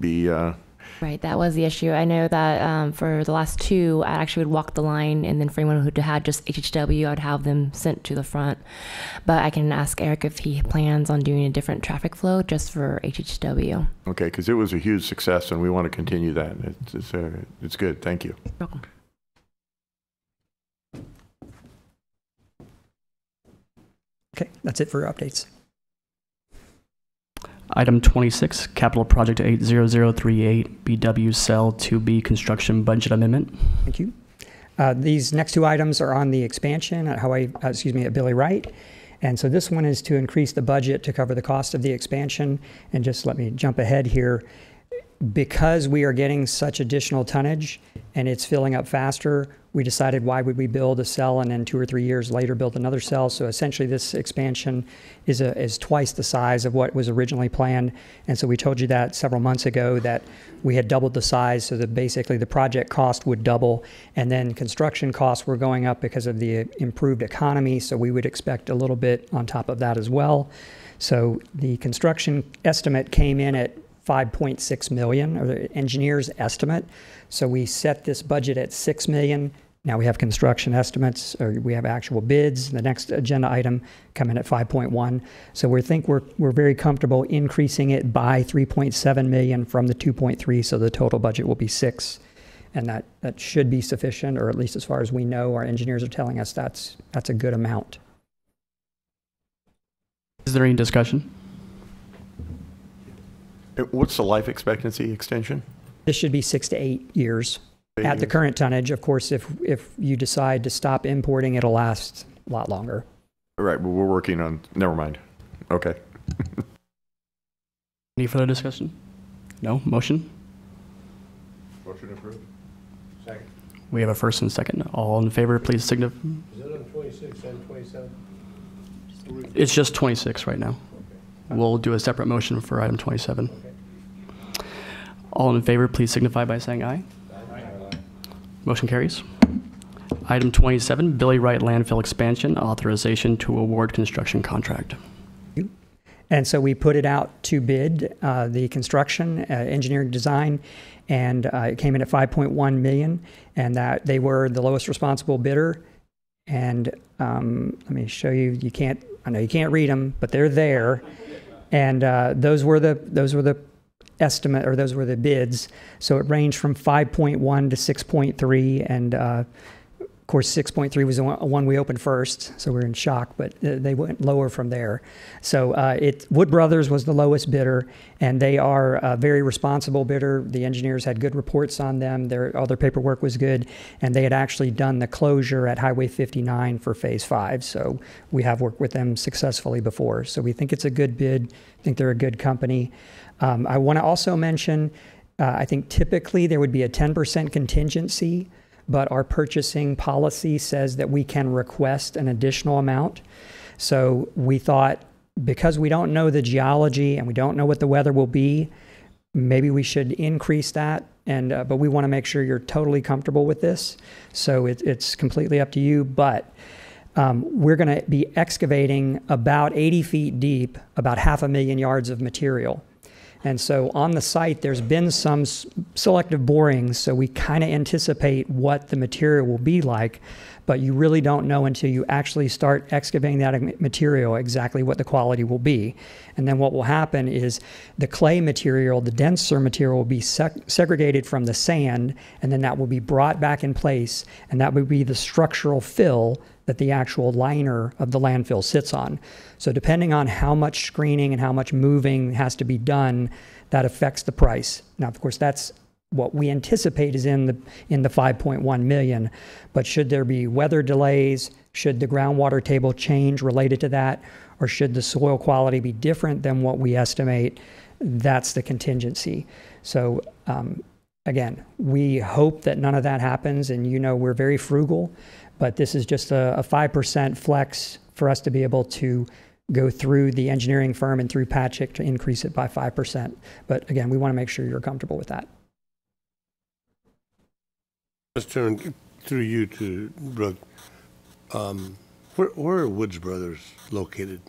be right, that was the issue. I know that for the last two, I actually would walk the line, and then for anyone who had just HHW, I'd have them sent to the front. But I can ask Eric if he plans on doing a different traffic flow just for HHW. Okay, because it was a huge success, and we want to continue that. It's good. Thank you. You're welcome. Okay, that's it for updates. Item 26, Capital Project 80038, BW Cell 2B Construction Budget Amendment. Thank you. These next two items are on the expansion at at Billy Wright. And so this one is to increase the budget to cover the cost of the expansion. And just let me jump ahead here. Because we are getting such additional tonnage and it's filling up faster, we decided why would we build a cell and then 2 or 3 years later build another cell. So essentially this expansion is twice the size of what was originally planned. And so we told you that several months ago that we had doubled the size, so that basically the project cost would double, and then construction costs were going up because of the improved economy. So we would expect a little bit on top of that as well. So the construction estimate came in at $5.6 million, or the engineer's estimate. So we set this budget at $6 million. Now we have construction estimates, or we have actual bids. The next agenda item come in at 5.1. So we think we're very comfortable increasing it by 3.7 million from the 2.3. So the total budget will be 6, and that should be sufficient, or at least as far as we know, our engineers are telling us that's a good amount. Is there any discussion? What's the life expectancy extension? This should be 6 to 8 years. At the current tonnage. Of course, if you decide to stop importing, it'll last a lot longer. All right, well, we're working on, never mind. Okay. Any further discussion? No? Motion? Motion approved. We have a first and second. All in favor, please signify. Is it on 26 and 27? It's just 26 right now. Okay. We'll do a separate motion for item 27. Okay. All in favor, please signify by saying aye. Aye. Motion carries. Item 27, Billy Wright Landfill Expansion, authorization to award construction contract. And so we put it out to bid, the construction, engineering design, and it came in at $5.1 million, and that they were the lowest responsible bidder. And let me show you. I know you can't read them, but they're there. And those were the estimate, or those were the bids. So it ranged from 5.1 to 6.3, and of course 6.3 was the one we opened first, so we're in shock, but they went lower from there. So Wood Brothers was the lowest bidder, and they are a very responsible bidder. The engineers had good reports on them. All their paperwork was good, and they had actually done the closure at Highway 59 for Phase 5. So we have worked with them successfully before. So we think it's a good bid. I think they're a good company. I want to also mention, I think typically there would be a 10% contingency, but our purchasing policy says that we can request an additional amount. So we thought, because we don't know the geology and we don't know what the weather will be, maybe we should increase that. But we want to make sure you're totally comfortable with this. So it's completely up to you. But we're going to be excavating about 80 feet deep, about 500,000 yards of material. And so on the site, there's been some selective borings, so we kind of anticipate what the material will be like, but you really don't know until you actually start excavating that material exactly what the quality will be. And then what will happen is the clay material, the denser material, will be segregated from the sand, and then that will be brought back in place, and that would be the structural fill that the actual liner of the landfill sits on. So depending on how much screening and how much moving has to be done, that affects the price. Now, of course, that's what we anticipate is in the 5.1 million. But should there be weather delays, should the groundwater table change related to that, or should the soil quality be different than what we estimate, that's the contingency. So again, we hope that none of that happens, and we're very frugal, but this is just a 5% flex for us to be able to go through the engineering firm and through Patrick to increase it by 5%. But again, we want to make sure you're comfortable with that. Let's turn through you to Brooke. Where are Woods Brothers located?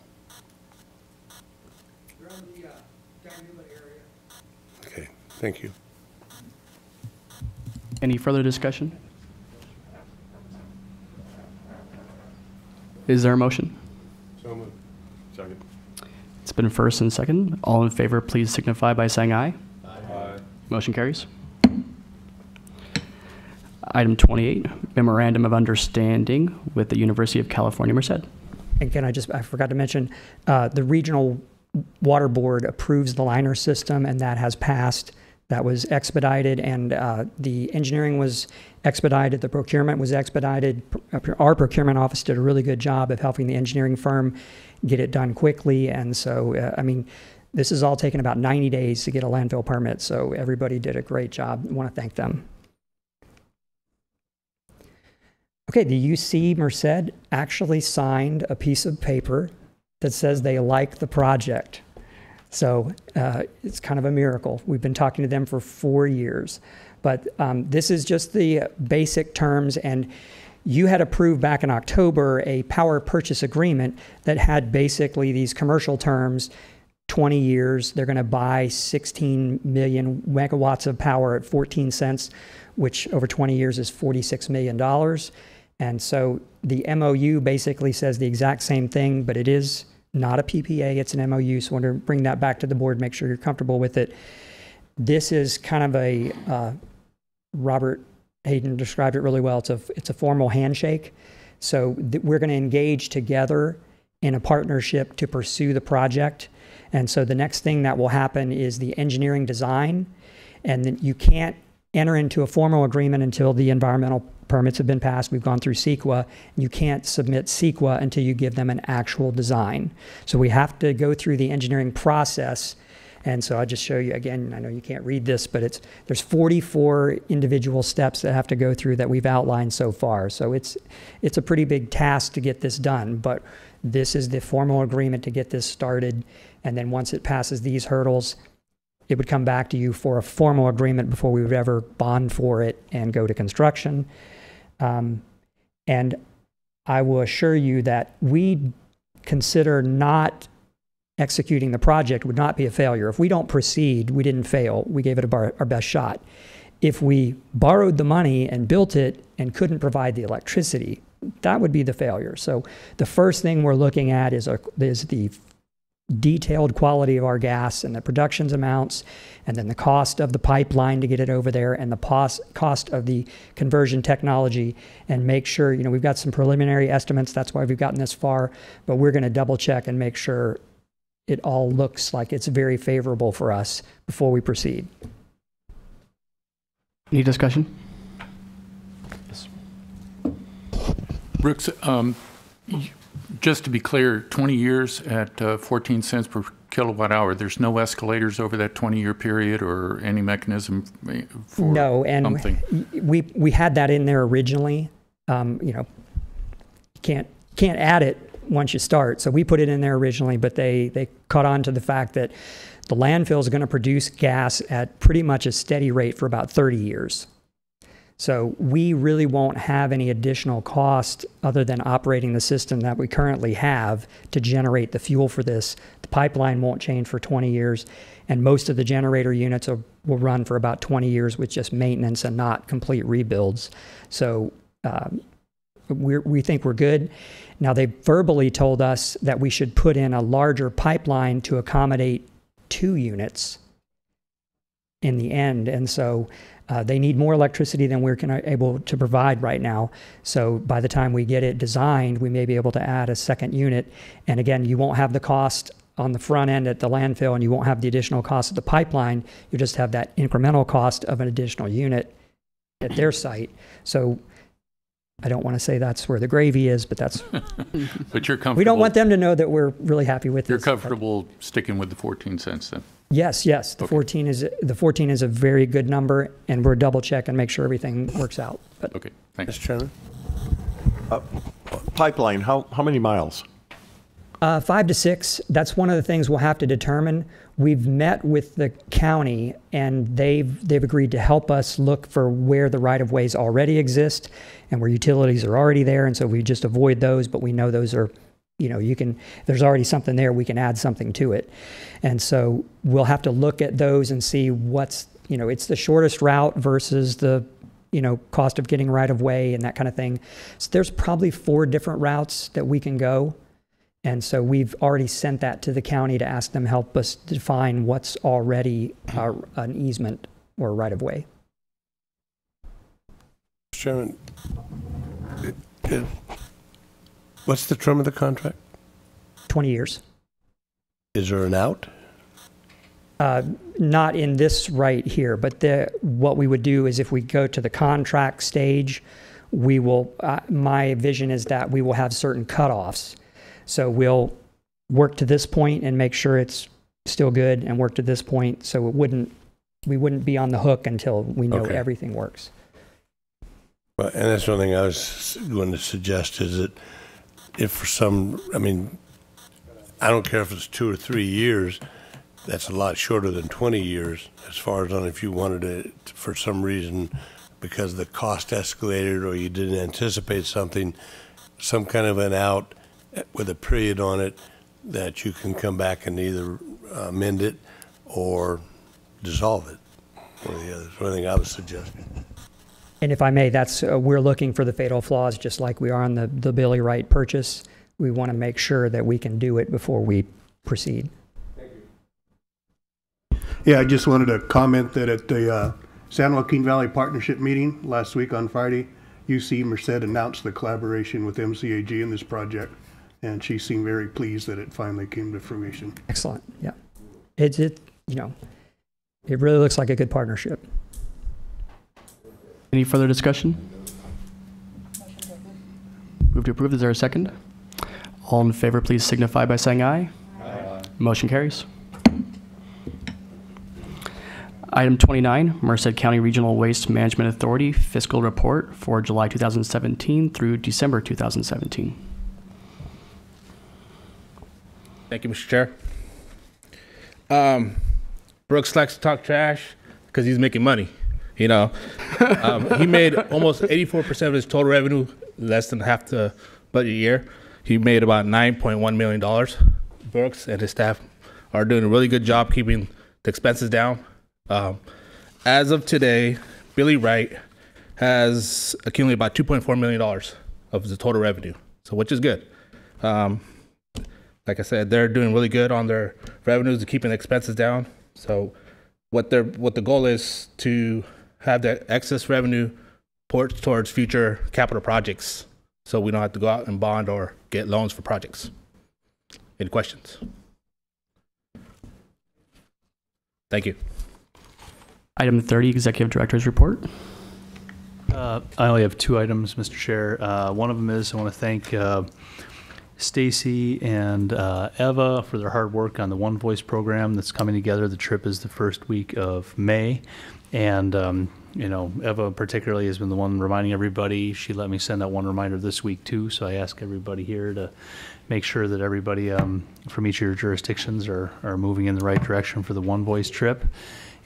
They're on the Danula area. Okay, thank you. Any further discussion? Is there a motion? So moved. Second. It's been first and second. All in favor, please signify by saying aye. Aye. Motion carries. Item 28, Memorandum of Understanding with the University of California, Merced. And I forgot to mention, the Regional Water Board approves the liner system, and that has passed. That was expedited, and the engineering was expedited, the procurement was expedited. Our procurement office did a really good job of helping the engineering firm get it done quickly, and so, this has all taken about 90 days to get a landfill permit, so everybody did a great job. I want to thank them. Okay, the UC Merced actually signed a piece of paper that says they like the project. So it's kind of a miracle. We've been talking to them for 4 years. But this is just the basic terms, and you had approved back in October a power purchase agreement that had basically these commercial terms, 20 years, they're going to buy 16 million megawatts of power at 14 cents, which over 20 years is $46 million. And so the MOU basically says the exact same thing, but it is not a PPA, it's an MOU, so I want to bring that back to the board, make sure you're comfortable with it. This is kind of a, Robert Hayden described it really well, it's a formal handshake. So we're going to engage together in a partnership to pursue the project. And so the next thing that will happen is the engineering design, and then you can't enter into a formal agreement until the environmental permits have been passed. We've gone through CEQA. You can't submit CEQA until you give them an actual design. So we have to go through the engineering process, And so I'll just show you again. I know you can't read this, but there's 44 individual steps that have to go through that we've outlined so far. So it's a pretty big task to get this done, but this is the formal agreement to get this started. And then once it passes these hurdles, it would come back to you for a formal agreement before we would ever bond for it and go to construction. And I will assure you that we consider not executing the project would not be a failure. If we don't proceed, we didn't fail. We gave it our best shot. If we borrowed the money and built it and couldn't provide the electricity, that would be the failure. So the first thing we're looking at is the detailed quality of our gas and the productions amounts, and then the cost of the pipeline to get it over there, and the cost of the conversion technology, and make sure, you know, we've got some preliminary estimates. That's why we've gotten this far, but we're going to double check and make sure it all looks like it's very favorable for us before we proceed. Any discussion? Brooks, just to be clear, 20 years at 14 cents per kilowatt hour, there's no escalators over that 20-year period or any mechanism for no, and something? we had that in there originally. You know, can't add it once you start. So we put it in there originally, but they caught on to the fact that the landfill is going to produce gas at pretty much a steady rate for about 30 years. So we really won't have any additional cost other than operating the system that we currently have to generate the fuel for this. The pipeline won't change for 20 years, and most of the generator units will run for about 20 years with just maintenance and not complete rebuilds. So we think we're good. Now, they verbally told us that we should put in a larger pipeline to accommodate 2 units in the end, and so they need more electricity than we're able to provide right now. So by the time we get it designed, we may be able to add a second unit. And again, you won't have the cost on the front end at the landfill, and you won't have the additional cost of the pipeline. You just have that incremental cost of an additional unit at their site. So I don't want to say that's where the gravy is, but that's... But you're comfortable... We don't want them to know that we're really happy with You're this. comfortable sticking with the 14 cents then? Yes. The 14 is a very good number, and we're double check and make sure everything works out. But okay, thanks. Mr. Chairman? Pipeline, how many miles? 5 to 6. That's one of the things we'll have to determine. We've met with the county, and they've agreed to help us look for where the right-of-ways already exist and where utilities are already there, and so we just avoid those, but we know those are, you know, if there's already something there, we can add something to it. And so we'll have to look at those and see what's, you know, it's the shortest route versus the, you know, cost of getting right-of-way and that kind of thing. So there's probably 4 different routes that we can go. And so we've already sent that to the county to ask them help us define what's already an easement or right-of-way. Mr. Chairman, what's the term of the contract? 20 years. Is there an out? Not in this right here, but what we would do is if we go to the contract stage, we will, my vision is that we will have certain cutoffs. So we'll work to this point and make sure it's still good, and work to this point so we wouldn't be on the hook until we know everything works. Well, and that's one thing I was going to suggest is that if for some, I mean, I don't care if it's 2 or 3 years, that's a lot shorter than 20 years as far as on if you wanted it for some reason because the cost escalated or you didn't anticipate something, some kind of an out with a period on it that you can come back and either amend it or dissolve it. One or the other. That's one thing I was suggesting. And if I may, that's we're looking for the fatal flaws just like we are on the Billy Wright purchase. We want to make sure that we can do it before we proceed. Thank you. Yeah, I just wanted to comment that at the San Joaquin Valley Partnership meeting last week on Friday, UC Merced announced the collaboration with MCAG in this project. And she seemed very pleased that it finally came to fruition. Excellent. Yeah, it you know, it really looks like a good partnership. Any further discussion? Move to approve. Is there a second? All in favor, please signify by saying aye. Aye. Motion carries. Item 29, Merced County Regional Waste Management Authority Fiscal Report for July 2017 through December 2017. Thank you, Mr. Chair. Brooks likes to talk trash because he's making money. You know, he made almost 84% of his total revenue, less than half the budget year. He made about $9.1 million. Brooks and his staff are doing a really good job keeping the expenses down. As of today, Billy Wright has accumulated about $2.4 million of the total revenue, so which is good. Like I said, they're doing really good on their revenues and keeping the expenses down. So what the goal is to have that excess revenue port towards future capital projects, so we don't have to go out and bond or get loans for projects. Any questions? Thank you. Item 30, Executive Director's Report. I only have 2 items, Mr. Chair. One of them is I want to thank Stacy and Eva for their hard work on the One Voice program that's coming together. The trip is the first week of May. And, you know, Eva particularly has been the one reminding everybody. She let me send out one reminder this week, too. So I ask everybody here to make sure that everybody from each of your jurisdictions are moving in the right direction for the One Voice trip.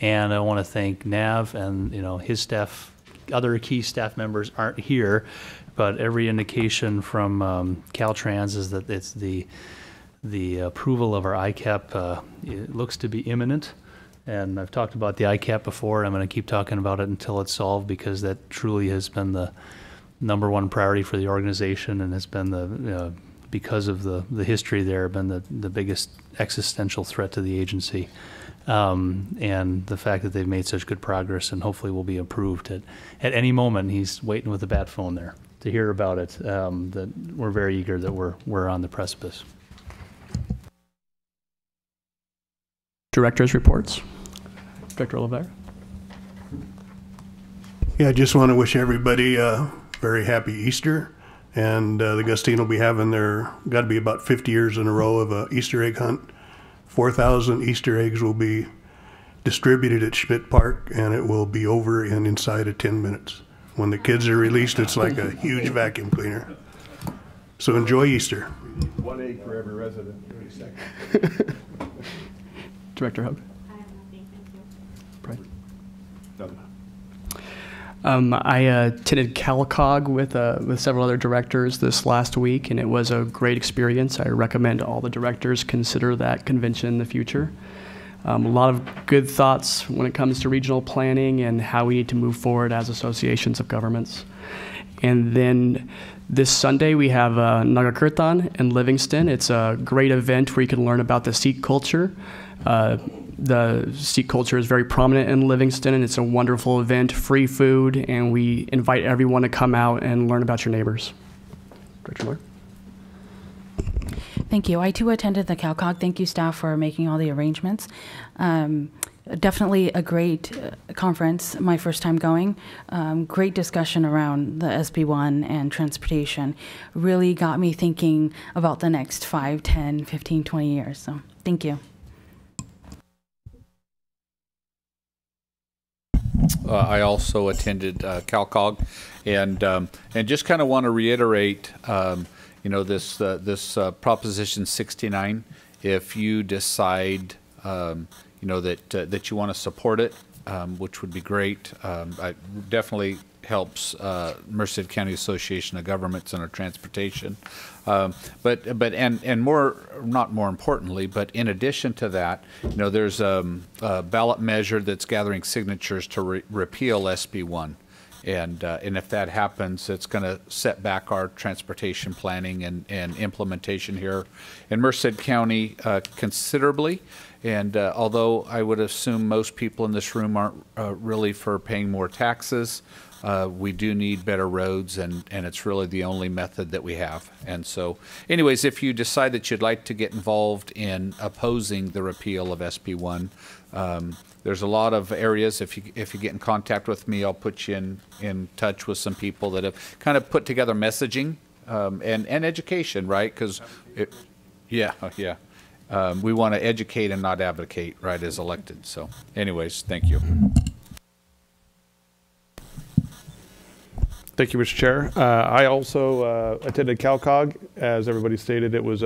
And I want to thank Nav and, you know, his staff. Other key staff members aren't here, but every indication from Caltrans is that it's the approval of our ICAP it looks to be imminent. And I've talked about the ICAP before. I'm going to keep talking about it until it's solved, because that truly has been the #1 priority for the organization, and has been the because of the history there, been the biggest existential threat to the agency. And the fact that they've made such good progress and hopefully will be approved at any moment. He's waiting with a bat phone there to hear about it. That we're very eager that we're on the precipice. Director's reports. Director Oliver. Yeah, I just want to wish everybody a very happy Easter. And the Gustine will be having got to be about 50 years in a row of a Easter egg hunt. 4,000 Easter eggs will be distributed at Schmidt Park, and it will be over inside of 10 minutes. When the kids are released, it's like a huge vacuum cleaner. So enjoy Easter. 1 egg for every resident, 30 seconds. Director Hogue. I attended CalCog with several other directors this last week, and it was a great experience. I recommend all the directors consider that convention in the future. A lot of good thoughts when it comes to regional planning and how we need to move forward as associations of governments. And then this Sunday we have Nagakirtan in Livingston. It's a great event where you can learn about the Sikh culture. The Sikh culture is very prominent in Livingston, and it's a wonderful event, free food, and we invite everyone to come out and learn about your neighbors. Director Moore. Thank you. I too attended the CalCog. Thank you, staff, for making all the arrangements. Definitely a great conference, my first time going. Great discussion around the SB1 and transportation. Really got me thinking about the next 5, 10, 15, 20 years. So thank you. I also attended CalCog, and just kind of want to reiterate, you know, this Proposition 69. If you decide, you know, that you want to support it, which would be great. It definitely helps Merced County Association of Governments and our transportation. But more, not more importantly, but in addition to that, you know, there's a ballot measure that's gathering signatures to repeal SB1. And if that happens, it's going to set back our transportation planning and implementation here in Merced County considerably. And although I would assume most people in this room aren't really for paying more taxes, we do need better roads, and it's really the only method that we have. And so, anyways, if you decide that you'd like to get involved in opposing the repeal of SB1, there's a lot of areas. If you get in contact with me, I'll put you in touch with some people that have kind of put together messaging and education, right? Because, yeah. we want to educate and not advocate, right, as elected. So anyways, thank you. Thank you, Mr. Chair. I also attended CalCog. As everybody stated, it was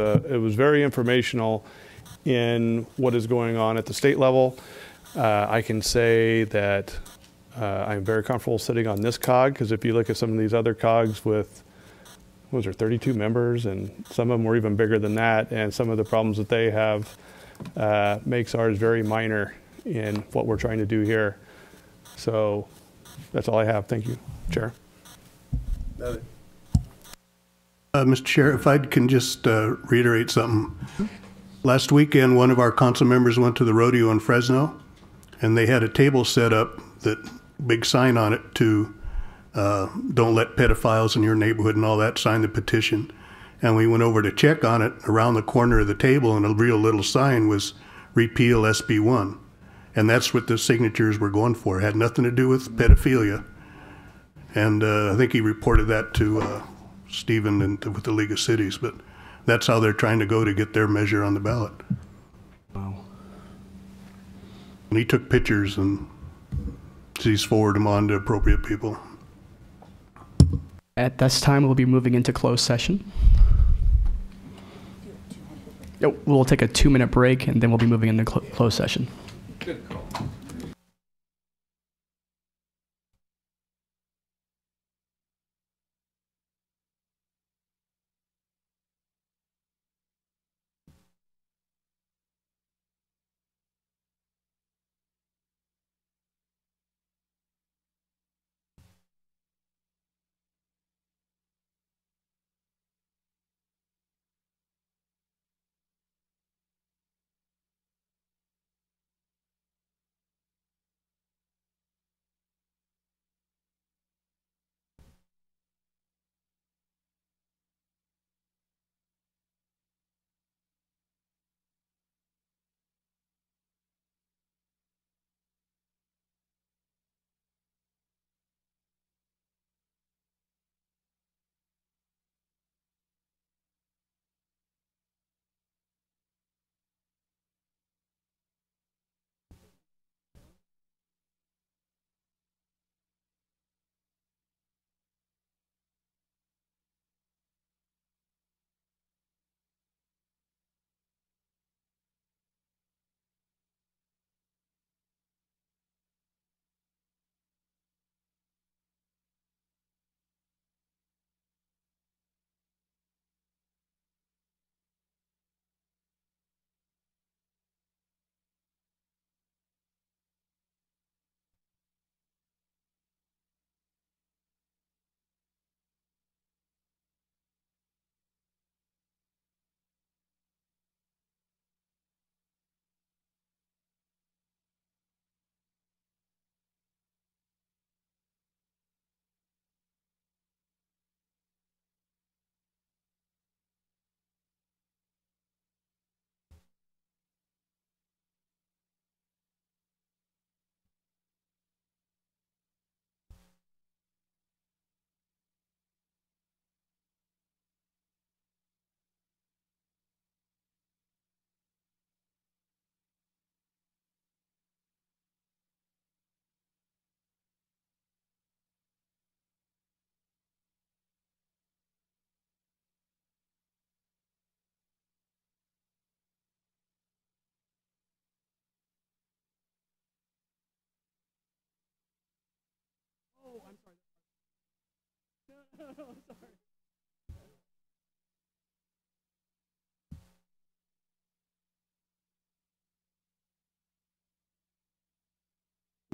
very informational in what is going on at the state level. I can say that I'm very comfortable sitting on this COG, because if you look at some of these other COGs with, what was there, 32 members, and some of them were even bigger than that, and some of the problems that they have makes ours very minor in what we're trying to do here. So that's all I have. Thank you, Chair. Mr. Chair, if I can just reiterate something. Last weekend, one of our council members went to the rodeo in Fresno, and they had a table set up, that big sign on it to don't let pedophiles in your neighborhood and all that, sign the petition. And we went over to check on it. Around the corner of the table, and a real little sign was repeal SB1. And that's what the signatures were going for. It had nothing to do with pedophilia. And I think he reported that to Stephen and with the League of Cities, but that's how they're trying to go to get their measure on the ballot. Wow. And he took pictures and he's forwarded them on to appropriate people. At this time, we'll be moving into closed session. We'll take a 2-minute break, and then we'll be moving into closed session. Good call.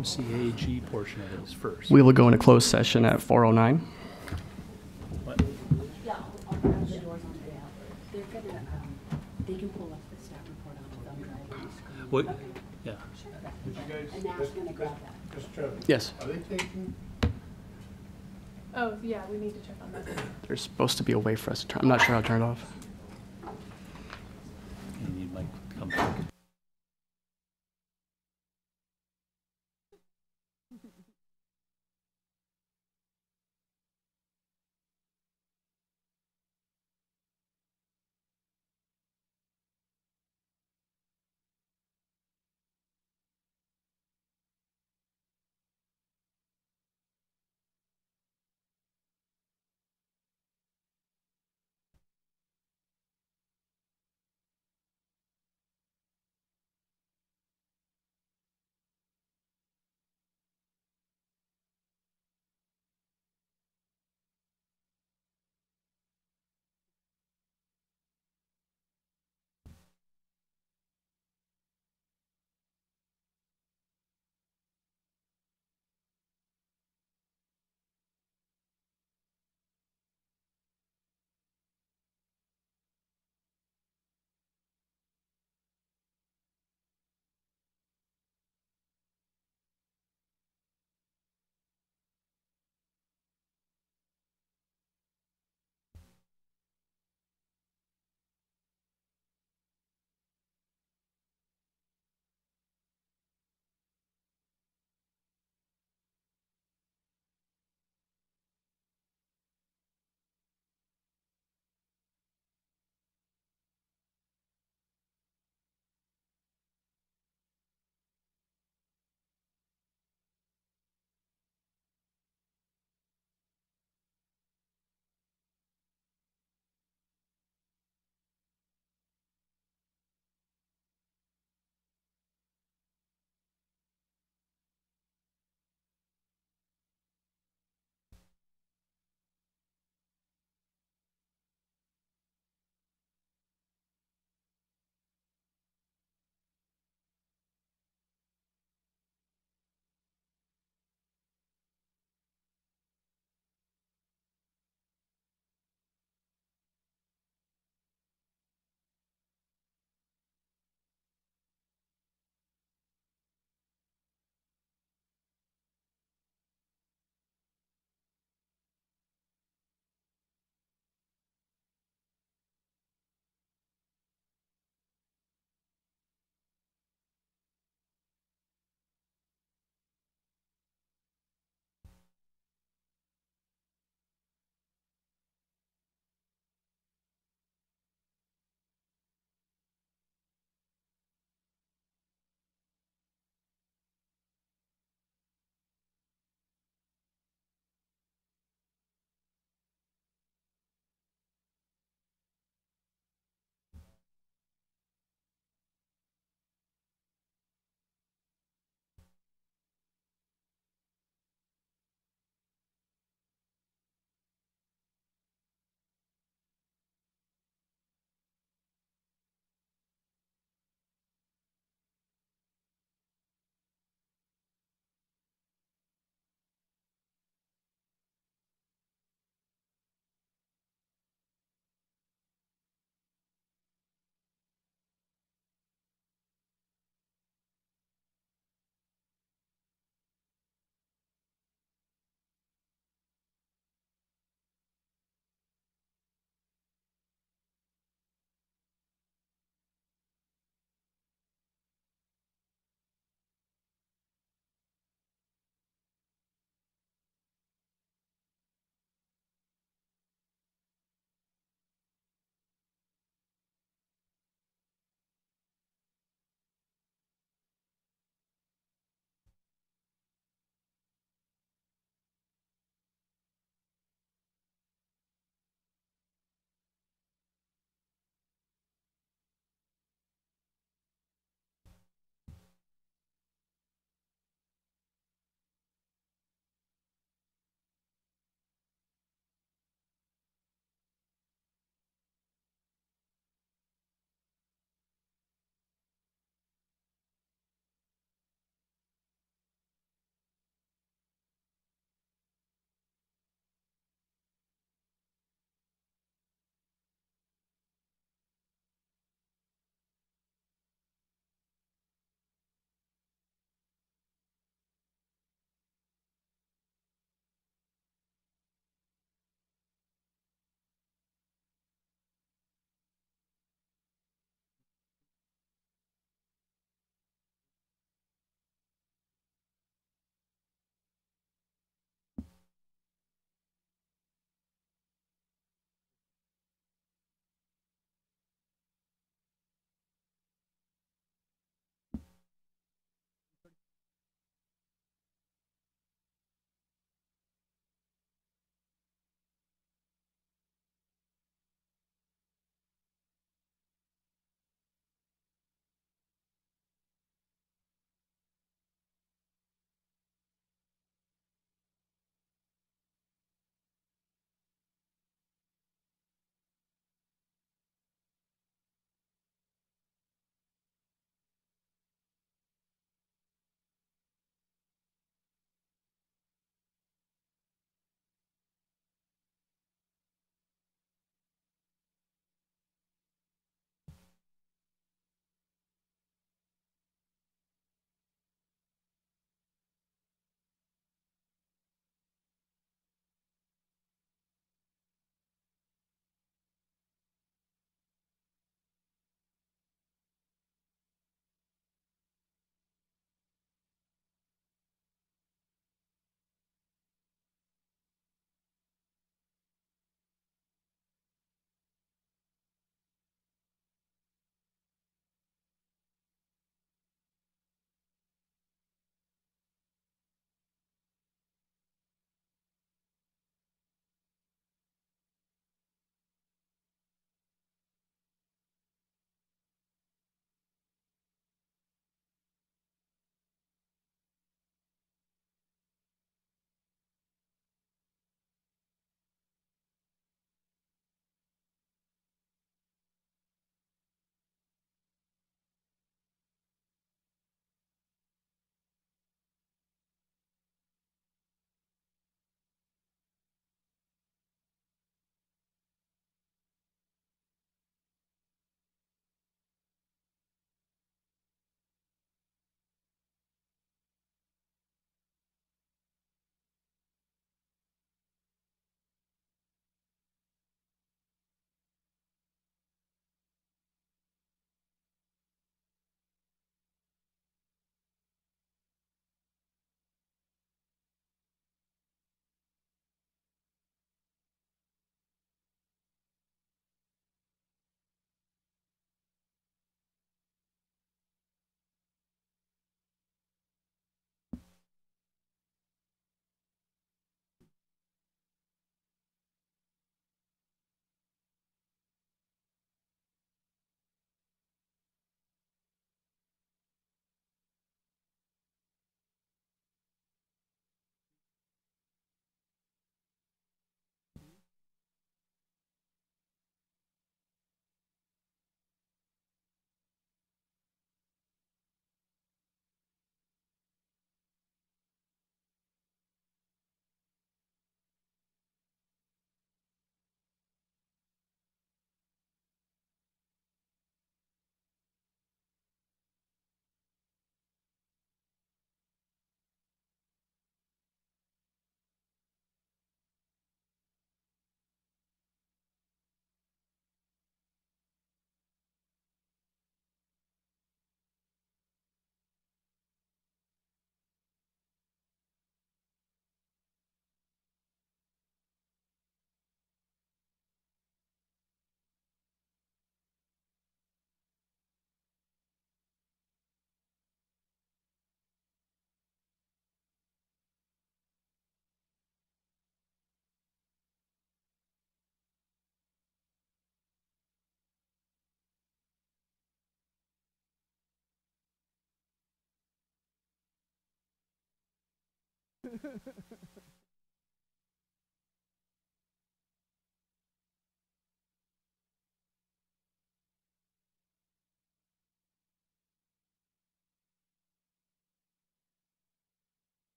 MCAG portion of it is first. We will go into closed session at 4:09. What? Yeah, I'll grab the doors on the way out. They're gonna, they can pull up the staff report on the thumb drive. What? Yeah. And Nash gonna grab that. Yes. Are they taking? Oh, yeah, we need to check on that. There's supposed to be a way for us to turn. I'm not sure how to turn it off. And you might come back.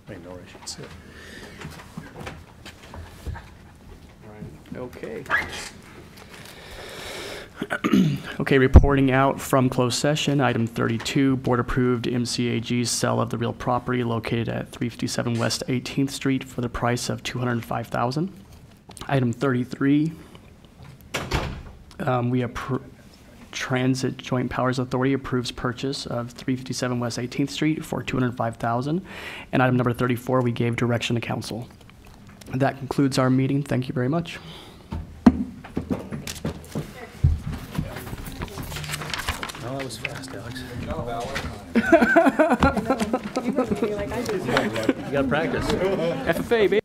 I know where I should sit. Okay. Okay, reporting out from closed session, item 32, board approved MCAG sale of the real property located at 357 West 18th Street for the price of $205,000. Item 33, Transit Joint Powers Authority approves purchase of 357 West 18th Street for $205,000. And item number 34, we gave direction to council. That concludes our meeting. Thank you very much. Oh, that was fast, Alex. Good job, Alex. You got to practice. FFA, baby.